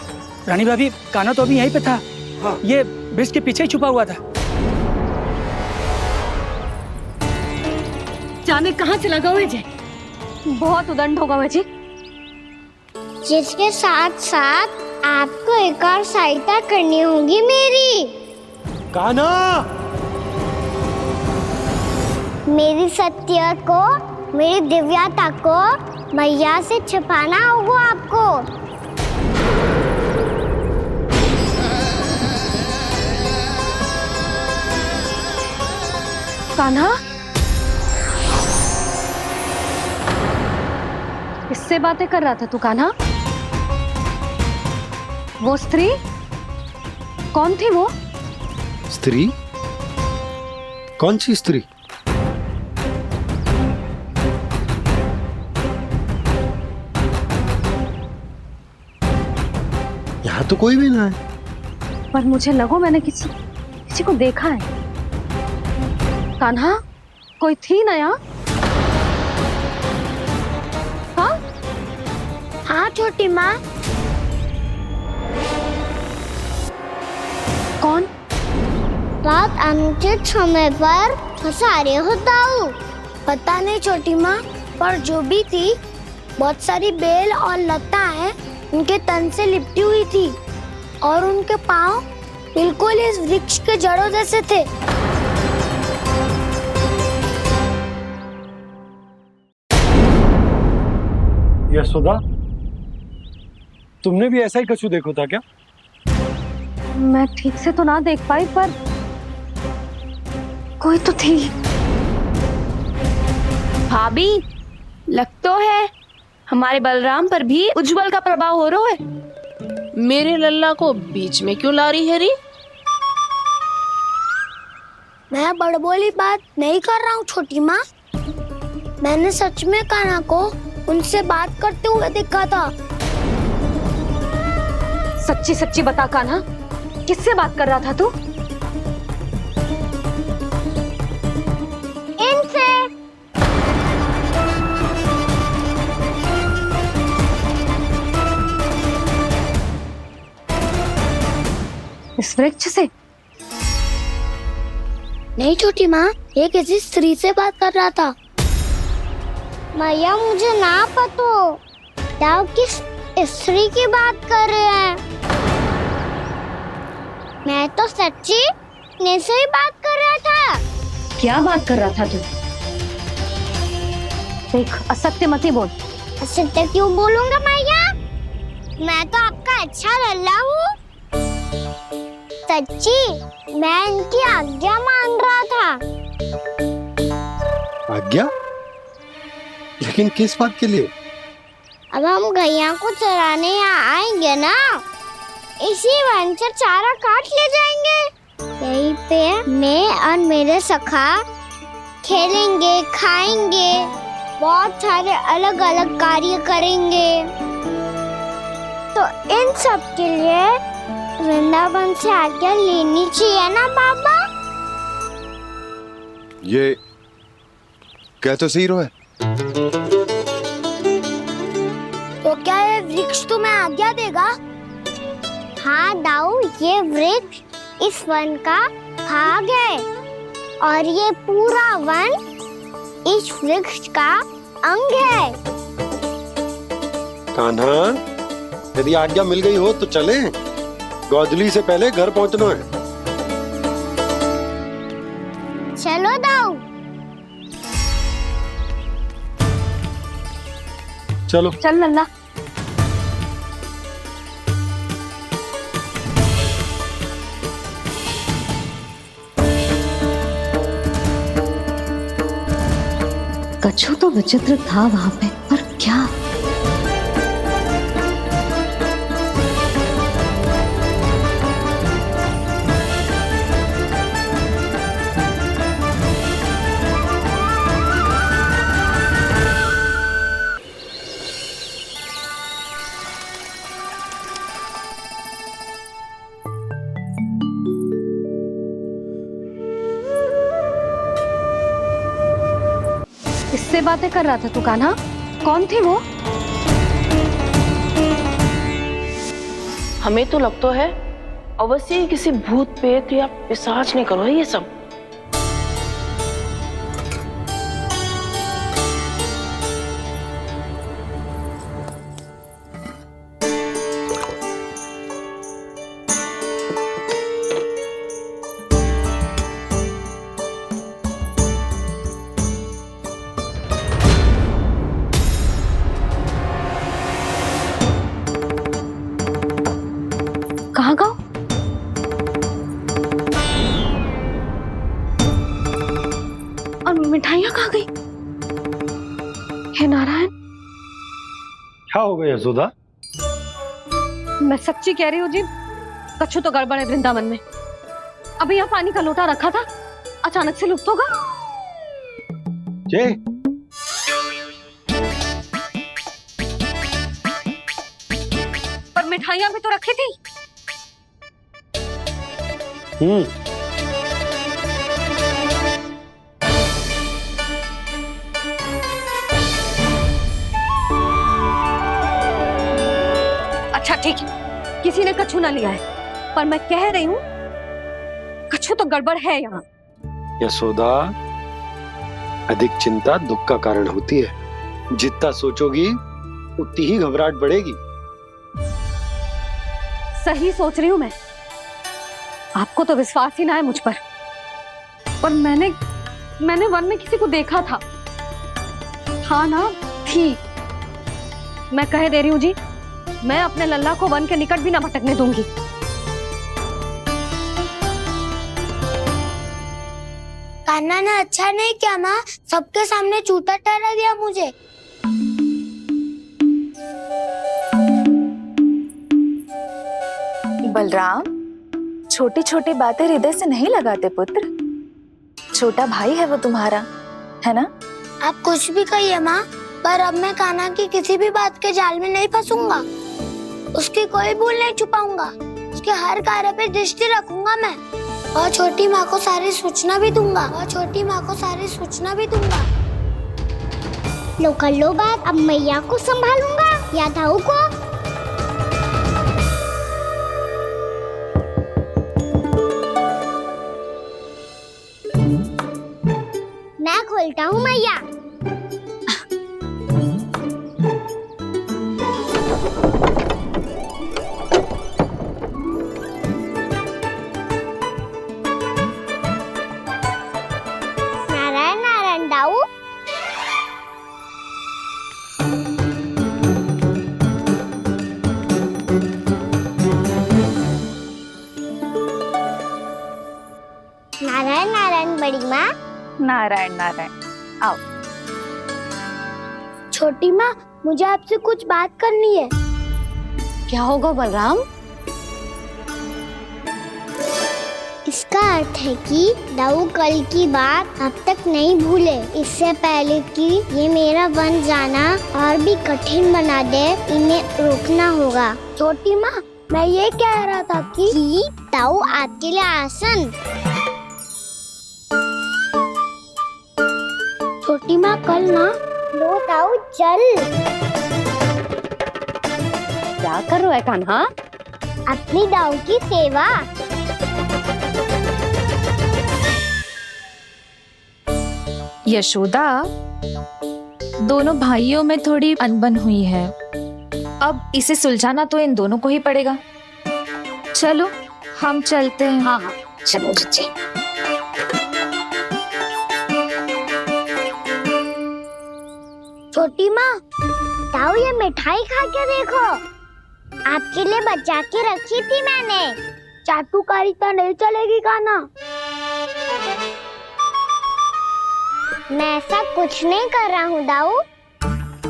रानी भाभी, कान्हा तो अभी यहीं पे था। हाँ। ये ब्रिज के पीछे ही छुपा हुआ था। जाने कहाँ चला गया है जी? बहुत उदंड होगा जी। जिसके साथ साथ आपको एक और सहायता करनी होगी मेरी। कान्हा, मेरी सत्य को, मेरी दिव्यता को मैया से छिपाना होगा आपको। कान्हा, किससे बातें कर रहा था तू कान्हा? वो स्त्री कौन थी? वो स्त्री? कौन सी स्त्री? यहाँ तो कोई भी ना है। पर मुझे लगो मैंने किसी को देखा है। कान्हा, कोई थी ना यहाँ? हाँ? हाँ छोटी माँ। कौन? रात अनुचित समय पर फंसारे होता हूँ। पता नहीं छोटी माँ, पर जो भी थी बहुत सारी बेल और लता है उनके तन से लिपटी हुई थी और उनके पाँव बिल्कुल इस वृक्ष के जड़ों जैसे थे। यशोदा, तुमने भी ऐसा ही कछु देखो था क्या? मैं ठीक से तो ना देख पाई, पर कोई तो थी। भाभी, लग तो है हमारे बलराम पर भी उज्जवल का प्रभाव हो रहा है। मेरे लल्ला को बीच में क्यों ला रही है री? मैं बड़बोली बात नहीं कर रहा हूँ छोटी माँ। मैंने सच में कान्हा को उनसे बात करते हुए देखा था। सच्ची सच्ची बता कान्हा, किससे बात कर रहा था तू? इनसे। इस वृक्ष से? नहीं छोटी माँ, ये किसी स्त्री से बात कर रहा था। मैया मुझे ना पता आप किस स्त्री की बात कर रहे हैं। मैं तो सच्ची ने से ही बात कर रहा था। क्या बात कर रहा था तू? देख, असत्य मत ही बोल। असत्य क्यों बोलूंगा मैया? मैं तो आपका अच्छा लल्ला हूँ। सच्ची मैं इनकी आज्ञा मान रहा था। आज्ञा? लेकिन किस बात के लिए? अब हम गैया को चराने यहाँ आएंगे ना, इसी वन से चारा काट ले जाएंगे। यहीं पे मैं और मेरे सखा खेलेंगे, खाएंगे, बहुत सारे अलग अलग कार्य करेंगे। तो इन सब के लिए वृंदावन से आज्ञा लेनी चाहिए ना बाबा? ये क्या तो सही रो है। तो क्या ये वृक्ष तुम्हें आज्ञा देगा? हाँ दाऊ, ये वृक्ष इस वन का भाग है और ये पूरा वन इस वृक्ष का अंग है। कान्हा, यदि आज्ञा मिल गई हो तो चलें। गोधली से पहले घर पहुंचना है। चलो दाऊ। चलो चल लल्ला। कछु तो विचित्र था वहां पे, पर क्या? किससे बातें कर रहा था तू कान्हा? कौन थी वो? हमें तो लगता है अवश्य ही किसी भूत प्रेत या पिशाच ने करो है ये सब। कहाँ गाँव? और मिठाइयाँ कहाँ गई? हे नारायण, क्या हो गया यशोदा? मैं सच्ची कह रही हूँ जी, कछु तो गड़बड़ है वृंदावन में। अभी यहाँ पानी का लोटा रखा था, अचानक से लुप्त होगा। जय, पर मिठाइयाँ भी तो रखी थी। अच्छा ठीक है, किसी ने कछु ना लिया है, पर मैं कह रही हूँ कछु तो गड़बड़ है यहाँ। यशोदा, अधिक चिंता दुख का कारण होती है। जितना सोचोगी उतनी ही घबराहट बढ़ेगी। सही सोच रही हूँ मैं। आपको तो विश्वास ही ना है मुझ पर मैंने वन में किसी को देखा था। हाँ ना, थी। मैं कह दे रही हूँ जी, मैं अपने लल्ला को वन के निकट भी ना भटकने दूंगी। कान्हा ने अच्छा नहीं किया माँ, सबके सामने चूता ठहरा दिया मुझे। बलराम, छोटी छोटी बातें हृदय से नहीं लगाते पुत्र। छोटा भाई है वो तुम्हारा, है ना? आप कुछ भी कहिए माँ, पर अब मैं कान्हा की किसी भी बात के जाल में नहीं फंसूंगा। उसकी कोई भूल नहीं छुपाऊंगा। उसके हर कार्य पे दृष्टि रखूंगा मैं, और छोटी माँ को सारी सूचना भी दूंगा। लो कर लो बात, अब मैया को संभालूंगा या दाऊ को। मैं खोलता हूँ मैया। नारायण नारायण दाऊ। नारायण नारायण बड़ी माँ। नारायण नारायण, आओ। छोटी माँ, मुझे आपसे कुछ बात करनी है। क्या होगा बलराम? इसका अर्थ है कि दाऊ कल की बात अब तक नहीं भूले। इससे पहले कि ये मेरा वन जाना और भी कठिन बना दे, इन्हें रोकना होगा। छोटी माँ, मैं ये कह रहा था कि दाऊ आपके लिए आसन। छोटी माँ, कल ना लो दाऊ चल। क्या कर रहा है कान्हा? अपनी दाऊ की सेवा। यशोदा, दोनों भाइयों में थोड़ी अनबन हुई है। अब इसे सुलझाना तो इन दोनों को ही पड़ेगा। चलो हम चलते हैं। हाँ हाँ चलो जी। छोटी माँ, ताऊ ये मिठाई खा के देखो, आपके लिए बचा के रखी थी मैंने। चाटुकारिता नहीं चलेगी काना। मैं ऐसा कुछ नहीं कर रहा हूँ दाऊ,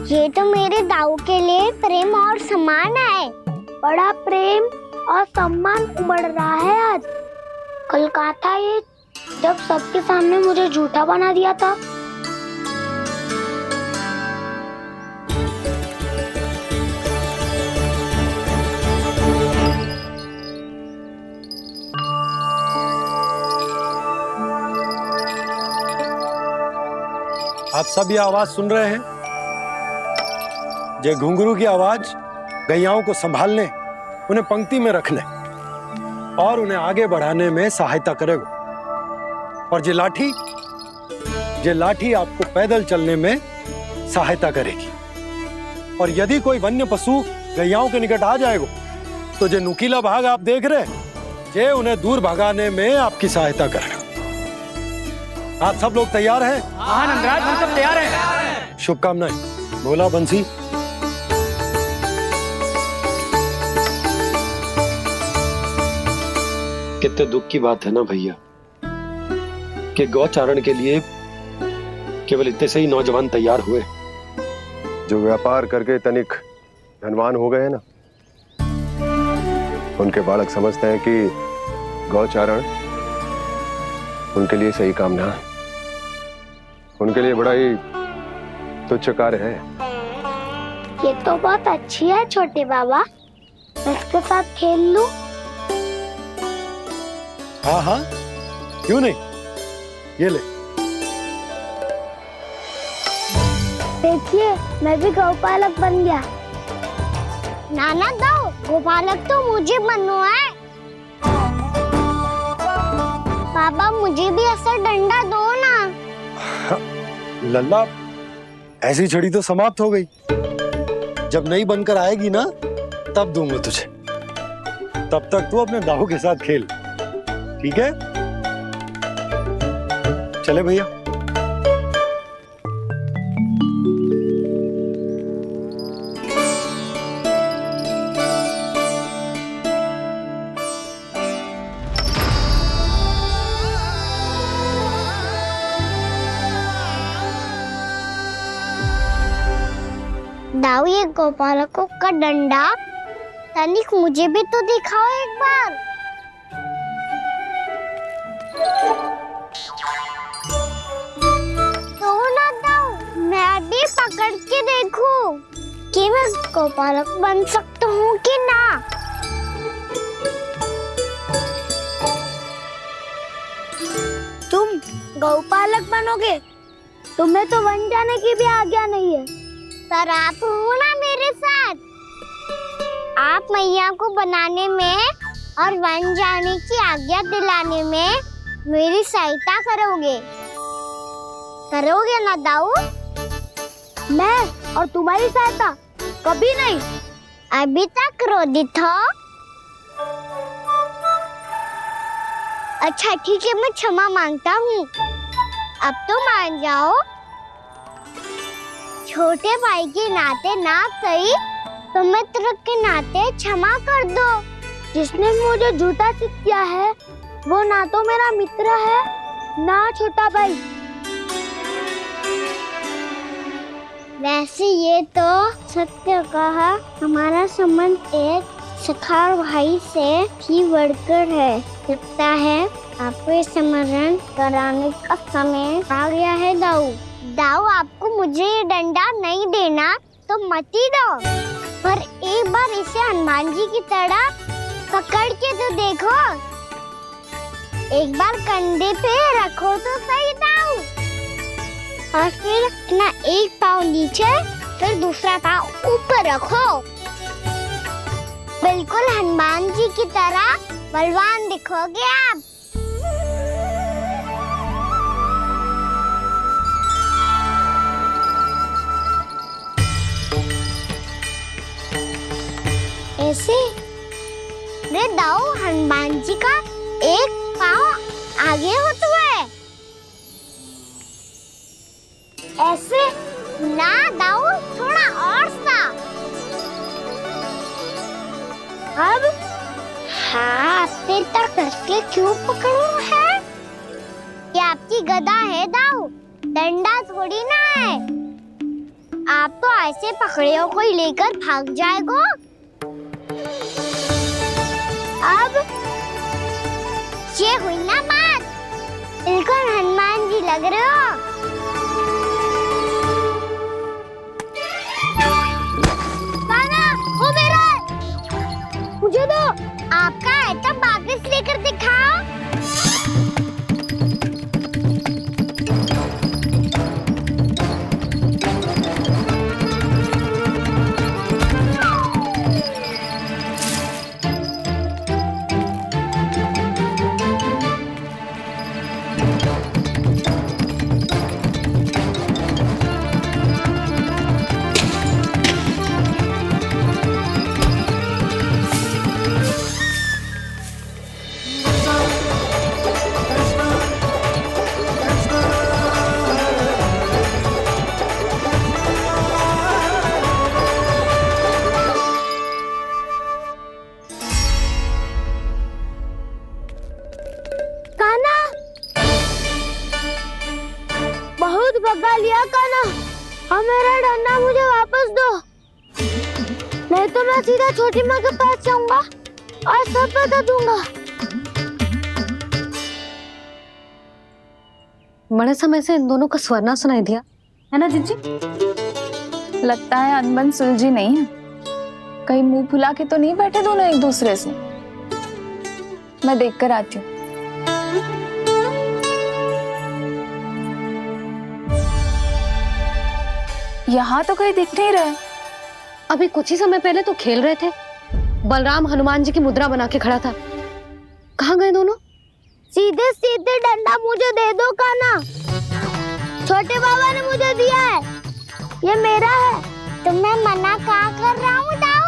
ये तो मेरे दाऊ के लिए प्रेम और सम्मान है। बड़ा प्रेम और सम्मान उमड़ रहा है आज। कल कहा था ये, जब सबके सामने मुझे झूठा बना दिया था। आप सब ये आवाज सुन रहे हैं? ये घुंघरू की आवाज गैयाओं को संभालने, उन्हें पंक्ति में रखने और उन्हें आगे बढ़ाने में सहायता करेगा। और ये लाठी आपको पैदल चलने में सहायता करेगी। और यदि कोई वन्य पशु गैयाओं के निकट आ जाएगा तो जो नुकीला भाग आप देख रहे हैं, ये उन्हें दूर भगाने में आपकी सहायता करेगा। आप सब लोग तैयार हैं? हाँ नंदराज, हम सब तैयार हैं। शुभकामनाएं। बोला बंसी। कितने दुख की बात है ना भैया कि गौचारण के लिए केवल इतने से ही नौजवान तैयार हुए जो व्यापार करके तनिक धनवान हो गए ना, उनके बालक समझते हैं कि गौचारण उनके लिए सही काम ना है, उनके लिए बड़ा ही तुच्छ कार्य है। ये तो बहुत अच्छी है छोटे बाबा, इसके साथ खेल लूं? हाँ हाँ क्यों नहीं, ये ले। देखिए मैं भी गौपालक बन गया। नाना दो, गौपालक तो मुझे बनना है। बाबा मुझे भी ऐसा डंडा दो ना। लल्ला, ऐसी छड़ी तो समाप्त हो गई। जब नई बनकर आएगी ना तब दूंगा तुझे। तब तक तू अपने दाऊ के साथ खेल, ठीक है? चले भैया। दाऊ ये गोपालकों का डंडा तनिक मुझे भी तो दिखाओ एक बार। तो ना दाऊ, मैं भी पकड़ के देखूं कि मैं गोपालक बन सकता हूँ कि ना। तुम गौपालक बनोगे? तुम्हें तो वन जाने की भी आज्ञा नहीं है। पर आप हो ना मेरे साथ, आप मैया को बनाने में और वन जाने की आज्ञा दिलाने में मेरी सहायता करोगे ना दाऊ? मैं और तुम्हारी सहायता कभी नहीं। अभी तक क्रोधित हो? अच्छा ठीक है, मैं क्षमा मांगता हूँ। अब तो मान जाओ। छोटे भाई के नाते ना सही तो मित्र के नाते क्षमा कर दो। जिसने मुझे झूठा सिद्ध किया है वो ना तो मेरा मित्र है ना छोटा भाई। वैसे ये तो सत्य कहा, हमारा संबंध एक सखा भाई से भी बढ़कर है। लगता है आपको स्मरण कराने का समय आ गया है दाऊ। दाऊ आपको मुझे ये डंडा नहीं देना तो मत ही दो, पर एक बार इसे हनुमान जी की तरह पकड़ के तो देखो। एक बार कंधे पे रखो तो सही दाऊ, और फिर अपना एक पाँव नीचे फिर दूसरा पाँव ऊपर रखो। बिल्कुल हनुमान जी की तरह बलवान दिखोगे आप। लगे हो तुम्हें? ऐसे ना दाऊ, थोड़ा और सा। अब हाथ पे तक कसके क्यों पकड़ू है? ये आपकी गदा है दाऊ, डंडा थोड़ी ना है। आप तो ऐसे पकड़े हो कोई लेकर भाग जाएगा। अब ये हुई ना बात, बिल्कुल हनुमान जी लग रहे हो। कान्हा, वो मेरा है। मुझे दो। आपका है तो वापस लेकर दिखाओ। बहुत भगा लिया कान्हा, अब मेरा डंडा मुझे वापस दो, नहीं तो मैं सीधा छोटी माँ के पास जाऊंगा और सब बता दूंगा। बड़े समय से इन दोनों का स्वर ना सुनाई दिया, है ना जीजी? लगता है अनबन सुलझी नहीं है। कहीं मुंह फुला के तो नहीं बैठे दोनों एक दूसरे से। मैं देखकर आती हूँ। यहाँ तो कहीं दिख नहीं रहे। अभी कुछ ही समय पहले तो खेल रहे थे। बलराम हनुमान जी की मुद्रा बना के खड़ा था। कहाँ गए दोनों? सीधे सीधे डंडा मुझे दे दो कान्हा, छोटे बाबा ने मुझे दिया है, ये मेरा है। तो मैं मना कहाँ कर रहा हूँ दाऊ?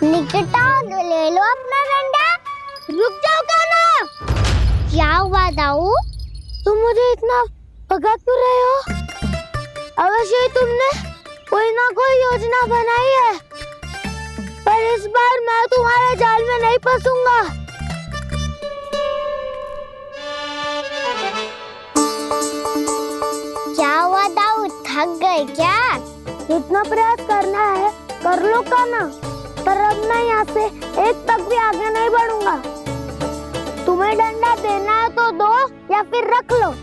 निकट आओ, ले लो अपना डंडा। रुक जाओ कान्हा। क्या हुआ दाऊ? तुम मुझे इतना भगा क्यों रहे हो? अवश्य ही तुमने कोई ना कोई योजना बनाई है, पर इस बार मैं तुम्हारे जाल में नहीं फंसूंगा। क्या हुआ दाऊ, थक गए क्या? इतना प्रयास करना है कर लो कान्हा, पर अब मैं यहाँ से एक तक भी आगे नहीं बढ़ूंगा। तुम्हें डंडा देना है तो दो या फिर रख लो।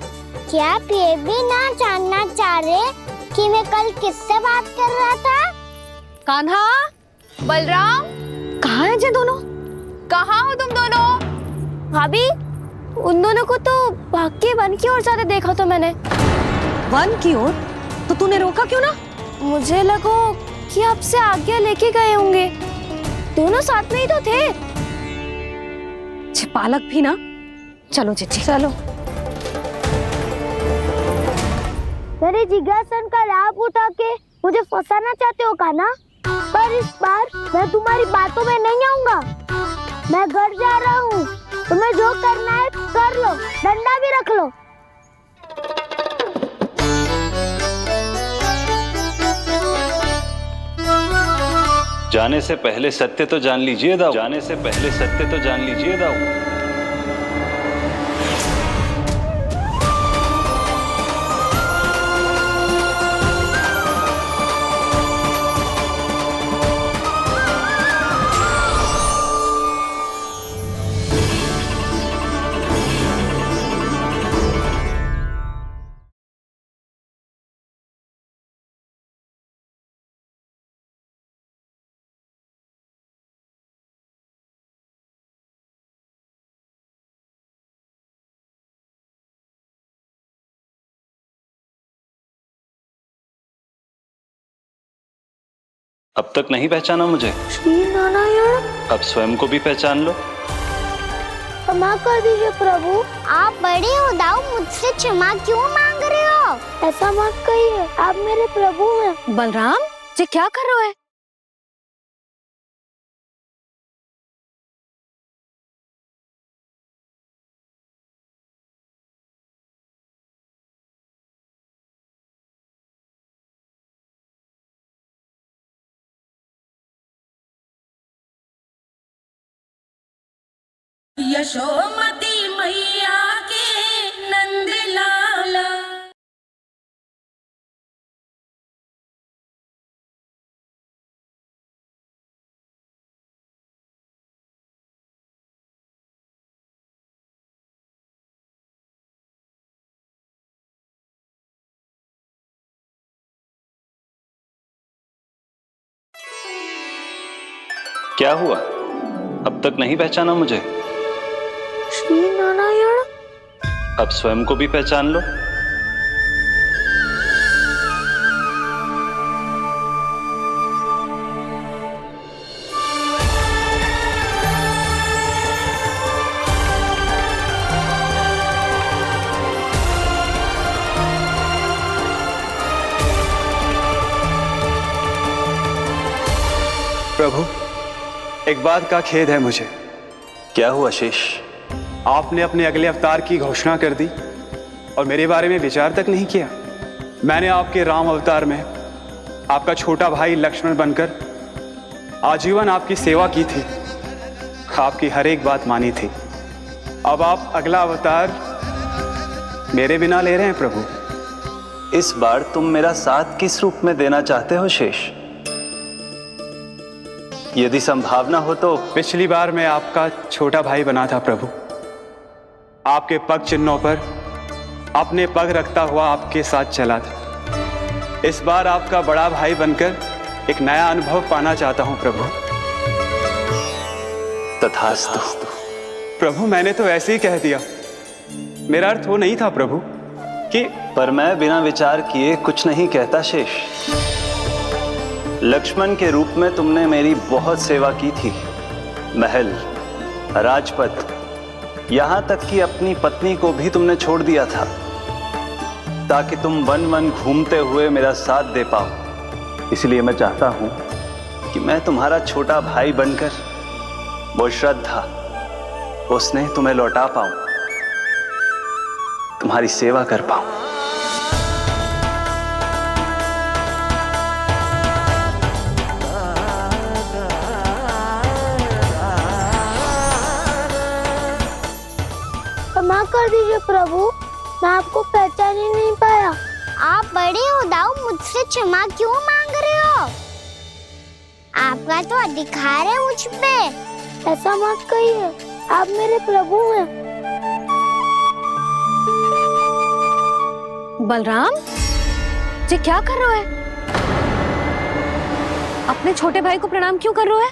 क्या आप ये भी ना जानना चाह रहे कि मैं कल किससे बात कर रहा था? कान्हा, बलराम, कहाँ हैं ये दोनों? कहाँ हो तुम दोनों? भाभी, उन दोनों को तो भाग के वन की ओर जाते देखा तो मैंने। वन की ओर? तो तूने रोका क्यों ना? मुझे लगा कि आपसे आगे लेके गए होंगे, दोनों साथ में ही तो थे। पालक भी ना। चलो जीजी चलो। मेरे जिज्ञासन का लाभ उठा के मुझे फंसाना चाहते हो कान्हा, पर इस बार मैं तुम्हारी बातों में नहीं आऊंगा। मैं घर जा रहा हूँ, तुम्हें जो करना है कर लो, डंडा भी रख लो। जाने से पहले सत्य तो जान लीजिए दाऊ। जाने से पहले सत्य तो जान लीजिए दाऊ। अब तक नहीं पहचाना मुझे? श्री नारायण। अब स्वयं को भी पहचान लो। क्षमा कर दीजिए प्रभु। आप बड़े हो दाऊ, मुझसे क्षमा क्यों मांग रहे हो? ऐसा मत कहिए, आप मेरे प्रभु हैं। बलराम, ये क्या कर रहे हो? यशोमती मैया के नंद लाला। क्या हुआ, अब तक नहीं पहचाना मुझे? श्री नारायण। अब स्वयं को भी पहचान लो। प्रभु, एक बात का खेद है मुझे। क्या हुआ शेष? आपने अपने अगले अवतार की घोषणा कर दी और मेरे बारे में विचार तक नहीं किया। मैंने आपके राम अवतार में आपका छोटा भाई लक्ष्मण बनकर आजीवन आपकी सेवा की थी, आपकी हर एक बात मानी थी। अब आप अगला अवतार मेरे बिना ले रहे हैं प्रभु। इस बार तुम मेरा साथ किस रूप में देना चाहते हो शेष? यदि संभावना हो तो। पिछली बार मैं आपका छोटा भाई बना था प्रभु, आपके पग चिन्हों पर अपने पग रखता हुआ आपके साथ चला था। इस बार आपका बड़ा भाई बनकर एक नया अनुभव पाना चाहता हूं प्रभु। तथास्तु। प्रभु, मैंने तो ऐसे ही कह दिया, मेरा अर्थ वो नहीं था प्रभु कि। पर मैं बिना विचार किए कुछ नहीं कहता शेष। लक्ष्मण के रूप में तुमने मेरी बहुत सेवा की थी। महल, राजपथ, यहां तक कि अपनी पत्नी को भी तुमने छोड़ दिया था ताकि तुम वन वन घूमते हुए मेरा साथ दे पाओ। इसलिए मैं चाहता हूं कि मैं तुम्हारा छोटा भाई बनकर वो श्रद्धा, वो स्नेह तुम्हें लौटा पाऊं, तुम्हारी सेवा कर पाऊं। क्षमा कर दीजिए प्रभु, मैं आपको पहचान ही नहीं पाया। आप बड़े हो दाऊ, मुझसे क्षमा क्यों मांग रहे हो? आपका तो अधिकार है मुझ पे। ऐसा मत कहिए, आप मेरे प्रभु हैं। बलराम जी, क्या कर रहे हो? अपने छोटे भाई को प्रणाम क्यों कर रहे हो?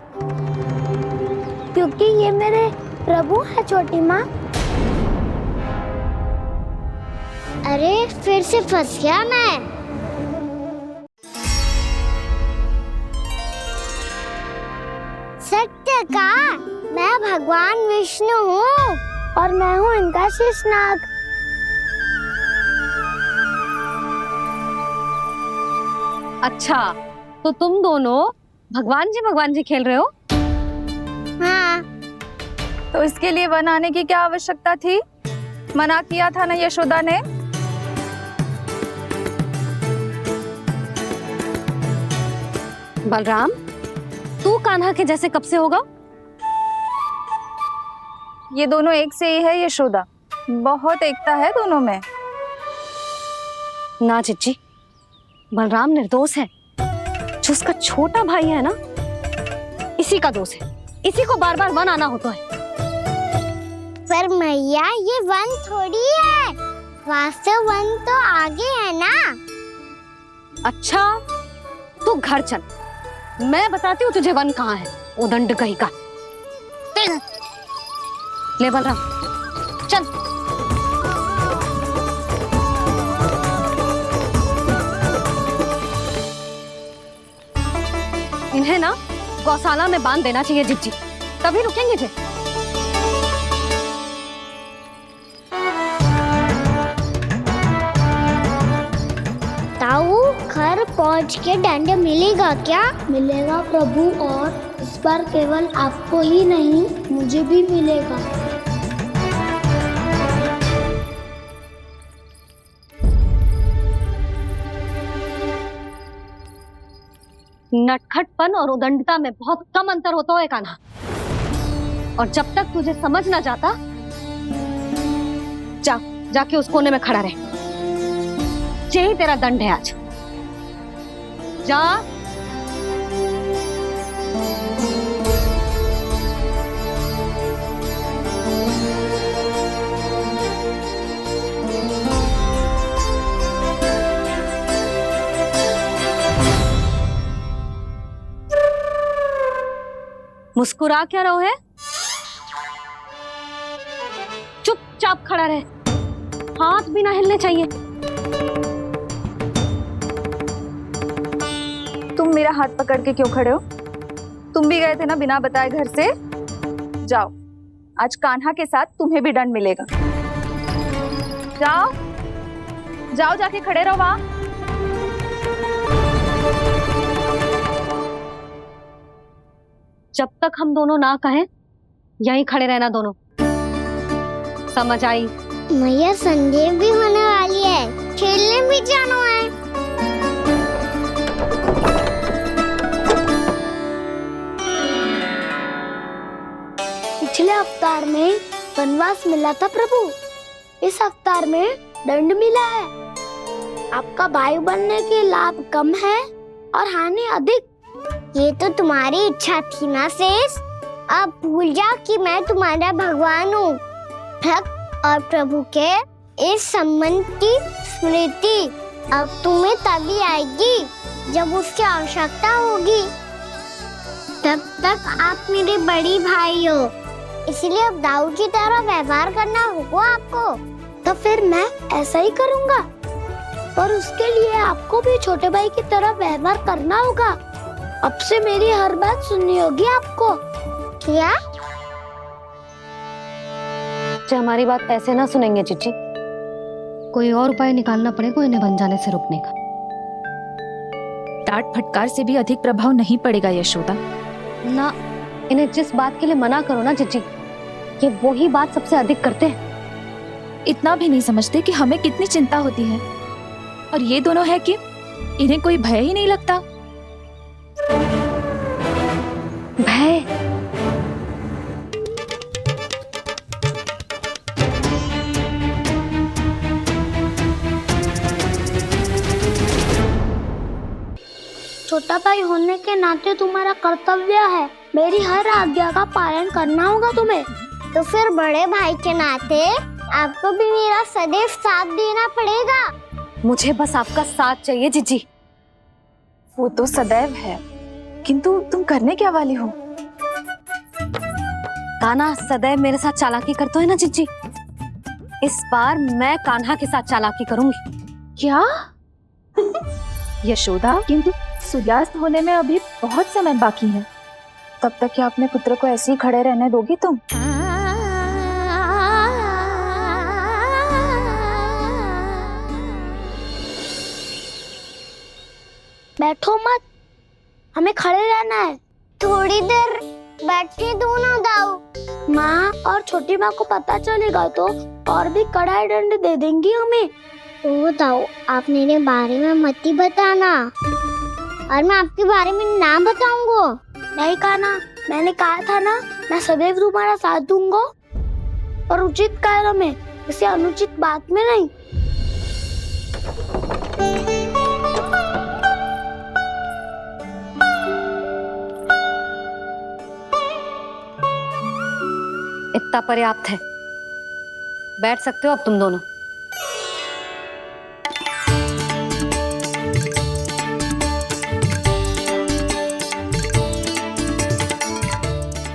क्योंकि ये मेरे प्रभु है छोटी माँ। अरे फिर से फंस गया मैं। सत्य का, मैं भगवान विष्णु हूँ और मैं हूँ इनका शेषनाग। अच्छा, तो तुम दोनों भगवान जी खेल रहे हो? हाँ। तो इसके लिए वन आने की क्या आवश्यकता थी? मना किया था ना यशोदा ने। बलराम, तू कान्हा के जैसे कब से होगा? ये दोनों एक से ही है यशोदा, बहुत एकता है दोनों में। ना चिच्ची, बलराम निर्दोष है। जो उसका छोटा भाई है ना, इसी का दोष है। इसी को बार बार वन आना होता है। पर मैया, ये वन थोड़ी है, वास्तव वन तो आगे है ना। अच्छा, तू घर चल, मैं बताती हूँ तुझे वन कहाँ है। उदंड कहीं का। ले बलराम, चल। इन्हें ना गौशाला में बांध देना चाहिए जिज्जी, तभी रुकेंगे जे। ताऊ, घर पहुंच के दंड मिलेगा क्या? मिलेगा प्रभु, और इस बार केवल आपको ही नहीं, मुझे भी मिलेगा। नटखटपन और उदंडता में बहुत कम अंतर होता है कान्हा। और जब तक तुझे समझ ना जाता, जाके उस कोने में खड़ा रहे। यही तेरा दंड है आज। जा। मुस्कुरा क्या रहो है? चुपचाप खड़ा रहे, हाथ भी ना हिलने चाहिए। तुम मेरा हाथ पकड़ के क्यों खड़े हो? तुम भी गए थे ना बिना बताए घर से। जाओ, आज कान्हा के साथ तुम्हें भी दंड मिलेगा। जाओ जाओ, जाके खड़े रहो वहां। जब तक हम दोनों ना कहें, यहीं खड़े रहना दोनों। समझ आई? मैया संडे भी होने वाली है, खेलने भी जाना है। पिछले अवतार में वनवास मिला था प्रभु, इस अवतार में दंड मिला है। आपका भाई बनने के लाभ कम है और हानि अधिक। ये तो तुम्हारी इच्छा थी ना शेष। अब भूल जाओ कि मैं तुम्हारा भगवान हूँ। भक्त और प्रभु के इस संबंध की स्मृति अब तुम्हें तभी आएगी जब उसकी आवश्यकता होगी। तब तक आप मेरे बड़ी भाई हो, इसलिए अब दाऊ की तरह व्यवहार करना होगा आपको। तो फिर मैं ऐसा ही करूँगा, पर उसके लिए आपको भी छोटे भाई की तरह व्यवहार करना होगा। अब से मेरी हर बात सुननी होगी आपको। क्या? हमारी बात ऐसे ना सुनेंगे चिच्ची। कोई और उपाय निकालना पड़ेगा इन्हें बन जाने से रुकने का। डांट फटकार से भी अधिक प्रभाव नहीं पड़ेगा यशोदा। ना, इन्हें जिस बात के लिए मना करो ना चिच्ची, ये वही बात सबसे अधिक करते हैं। इतना भी नहीं समझते कि हमें कितनी चिंता होती है, और ये दोनों है कि इन्हें कोई भय ही नहीं लगता। भय? छोटा भाई होने के नाते तुम्हारा कर्तव्य है, मेरी हर आज्ञा का पालन करना होगा तुम्हें। तो फिर बड़े भाई के नाते आपको भी मेरा सदैव साथ देना पड़ेगा। मुझे बस आपका साथ चाहिए जीजी। वो तो सदैव है, किंतु तुम करने क्या वाली हो? कान्हा सदैव मेरे साथ चालाकी करते है ना जीजी। इस बार मैं कान्हा के साथ चालाकी करूंगी। क्या? यशोदा, किंतु सूर्यास्त होने में अभी बहुत समय बाकी है। तब तक क्या अपने पुत्र को ऐसे ही खड़े रहने दोगी तुम? बैठो मत, हमें खड़े रहना है। थोड़ी देर बैठे दोनों दाऊ। माँ और छोटी माँ को पता चलेगा तो और भी कड़ा दंड दे देंगी हमें। ओ दाऊ, आप मेरे बारे में मत ही बताना, और मैं आपके बारे में ना बताऊंगा। नहीं कान्हा, मैंने कहा था ना, मैं सदैव तुम्हारा साथ दूंगा, और उचित कार्य में, किसी अनुचित बात में नहीं। इतना पर्याप्त है, बैठ सकते हो अब तुम दोनों।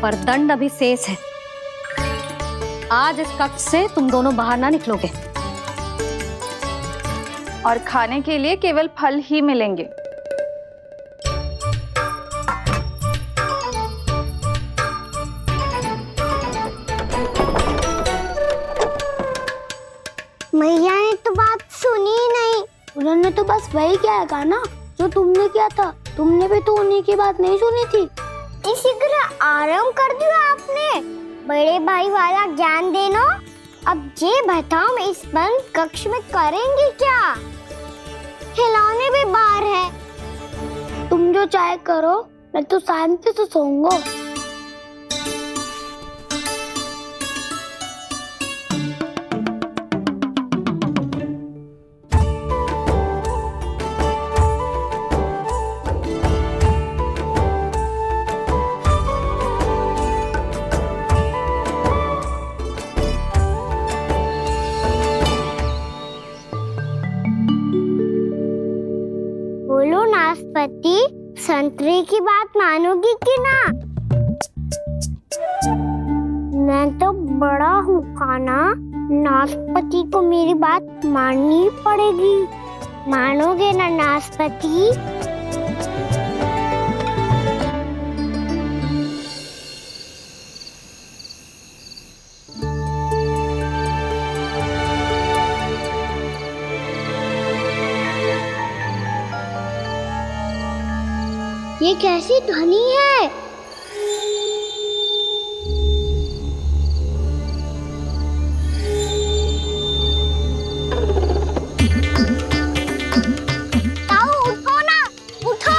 पर दंड अभी शेष है। आज इस कक्ष से तुम दोनों बाहर ना निकलोगे, और खाने के लिए केवल फल ही मिलेंगे। मैया ने तो बात सुनी ही नहीं। उन्होंने तो बस वही किया ना जो तुमने किया था। तुमने भी तो उन्हीं की बात नहीं सुनी थी। इसी तरह आराम कर दिया आपने। बड़े भाई वाला ज्ञान देना। अब ये बताओ, मैं इस बंद कक्ष में करेंगे क्या? खिलौने भी बाहर है। तुम जो चाहे करो, मैं तो शांति से सोऊंगा। बेटी, संतरे की बात मानोगी कि ना? मैं तो बड़ा हूँ कान्हा, नाशपति को मेरी बात माननी पड़ेगी। मानोगे ना नाशपति? ये कैसी ध्वनि है? ताऊ उठो ना, उठो,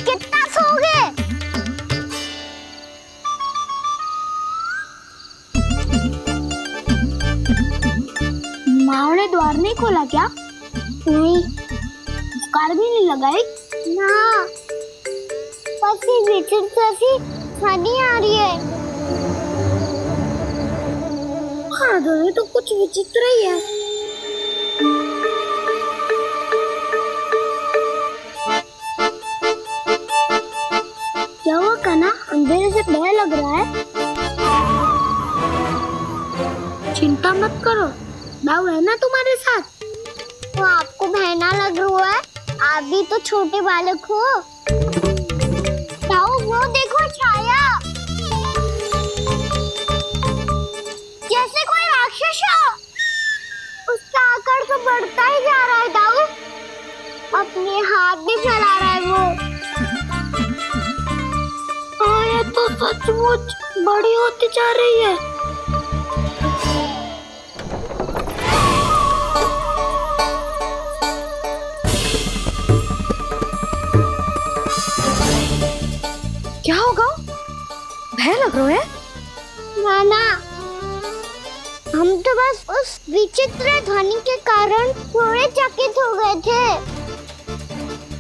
कितना सोओगे? माँ ने द्वार नहीं खोला क्या? नहीं। कार भी नहीं लगाई? ना, बस ये विचित्र सी ध्वनि आ रही है। हाँ, ध्वनि तो कुछ विचित्र ही है। क्या हुआ कान्हा, अंधेरे से डर लग रहा है? चिंता मत करो, दाऊ है ना तुम्हारे साथ। तो आपको बहना लग रहा है, आप भी तो छोटे बालक हो। दाऊ वो देखो छाया, जैसे कोई राक्षस हो। उसका आकार तो बढ़ता ही जा रहा है दाऊ, अपने हाथ भी फैला रहा है वो। हाँ, ये तो सचमुच बड़ी होती जा रही है। क्या होगा? भय लग रहा है? नाना, हम तो बस उस विचित्र ध्वनि के कारण थोड़े चकित हो गए थे।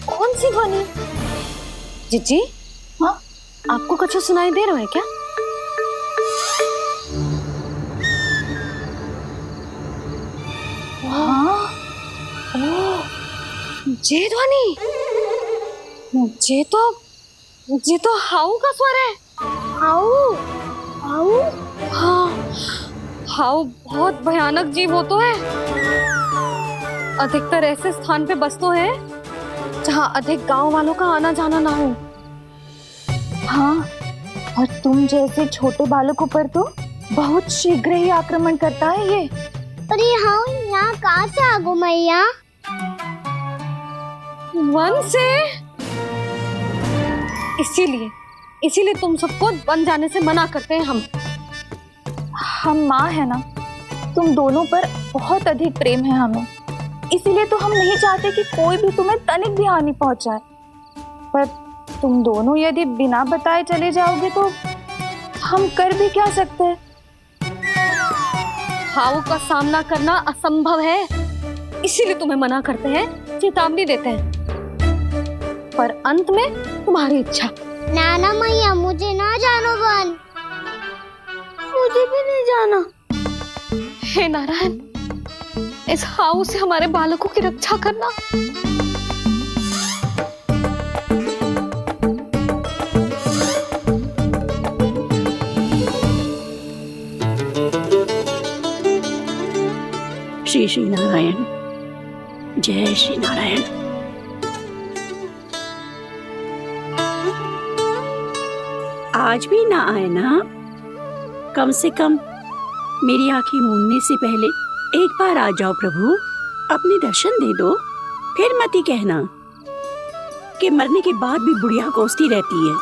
कौन सी ध्वनि? जीजी, हाँ, आपको कुछ सुनाई दे रहा है क्या? हाँ, ओह, ये ध्वनि, ये तो हाउ का स्वर है। हाउ? हाउ? हाँ, हाउ बहुत भयानक जीव हो तो है। अधिकतर ऐसे स्थान पे बसते हैं जहाँ अधिक गांव वालों का आना जाना ना हो। हाँ, और तुम जैसे छोटे बालकों पर तो बहुत शीघ्र ही आक्रमण करता है ये। पर ये हाउ यहाँ कहाँ से आ गो मैया? वन से। इसीलिए तुम सबको वन जाने से मना करते हैं हम माँ है ना, तुम दोनों पर बहुत अधिक प्रेम है हमें, इसीलिए तो हम नहीं चाहते कि कोई भी तुम्हें तनिक भी हानि पहुंचाए। पर तुम दोनों यदि बिना बताए चले जाओगे तो हम कर भी क्या सकते हैं? हाउ का सामना करना असंभव है, इसीलिए तुम्हें मना करते हैं, चेतावनी देते हैं। पर अंत में तुम्हारी इच्छा। नाना मैया, मुझे ना जानो वन। मुझे भी नहीं जाना। हे नारायण, इस हाउ से हमारे बालकों की रक्षा करना। श्री श्री नारायण, जय श्री नारायण। आज भी ना आए ना? कम से कम मेरी आंखें मूंदने से पहले एक बार आ जाओ प्रभु, अपने दर्शन दे दो। फिर मत ही कहना कि मरने के बाद भी बुढ़िया कोसती रहती है।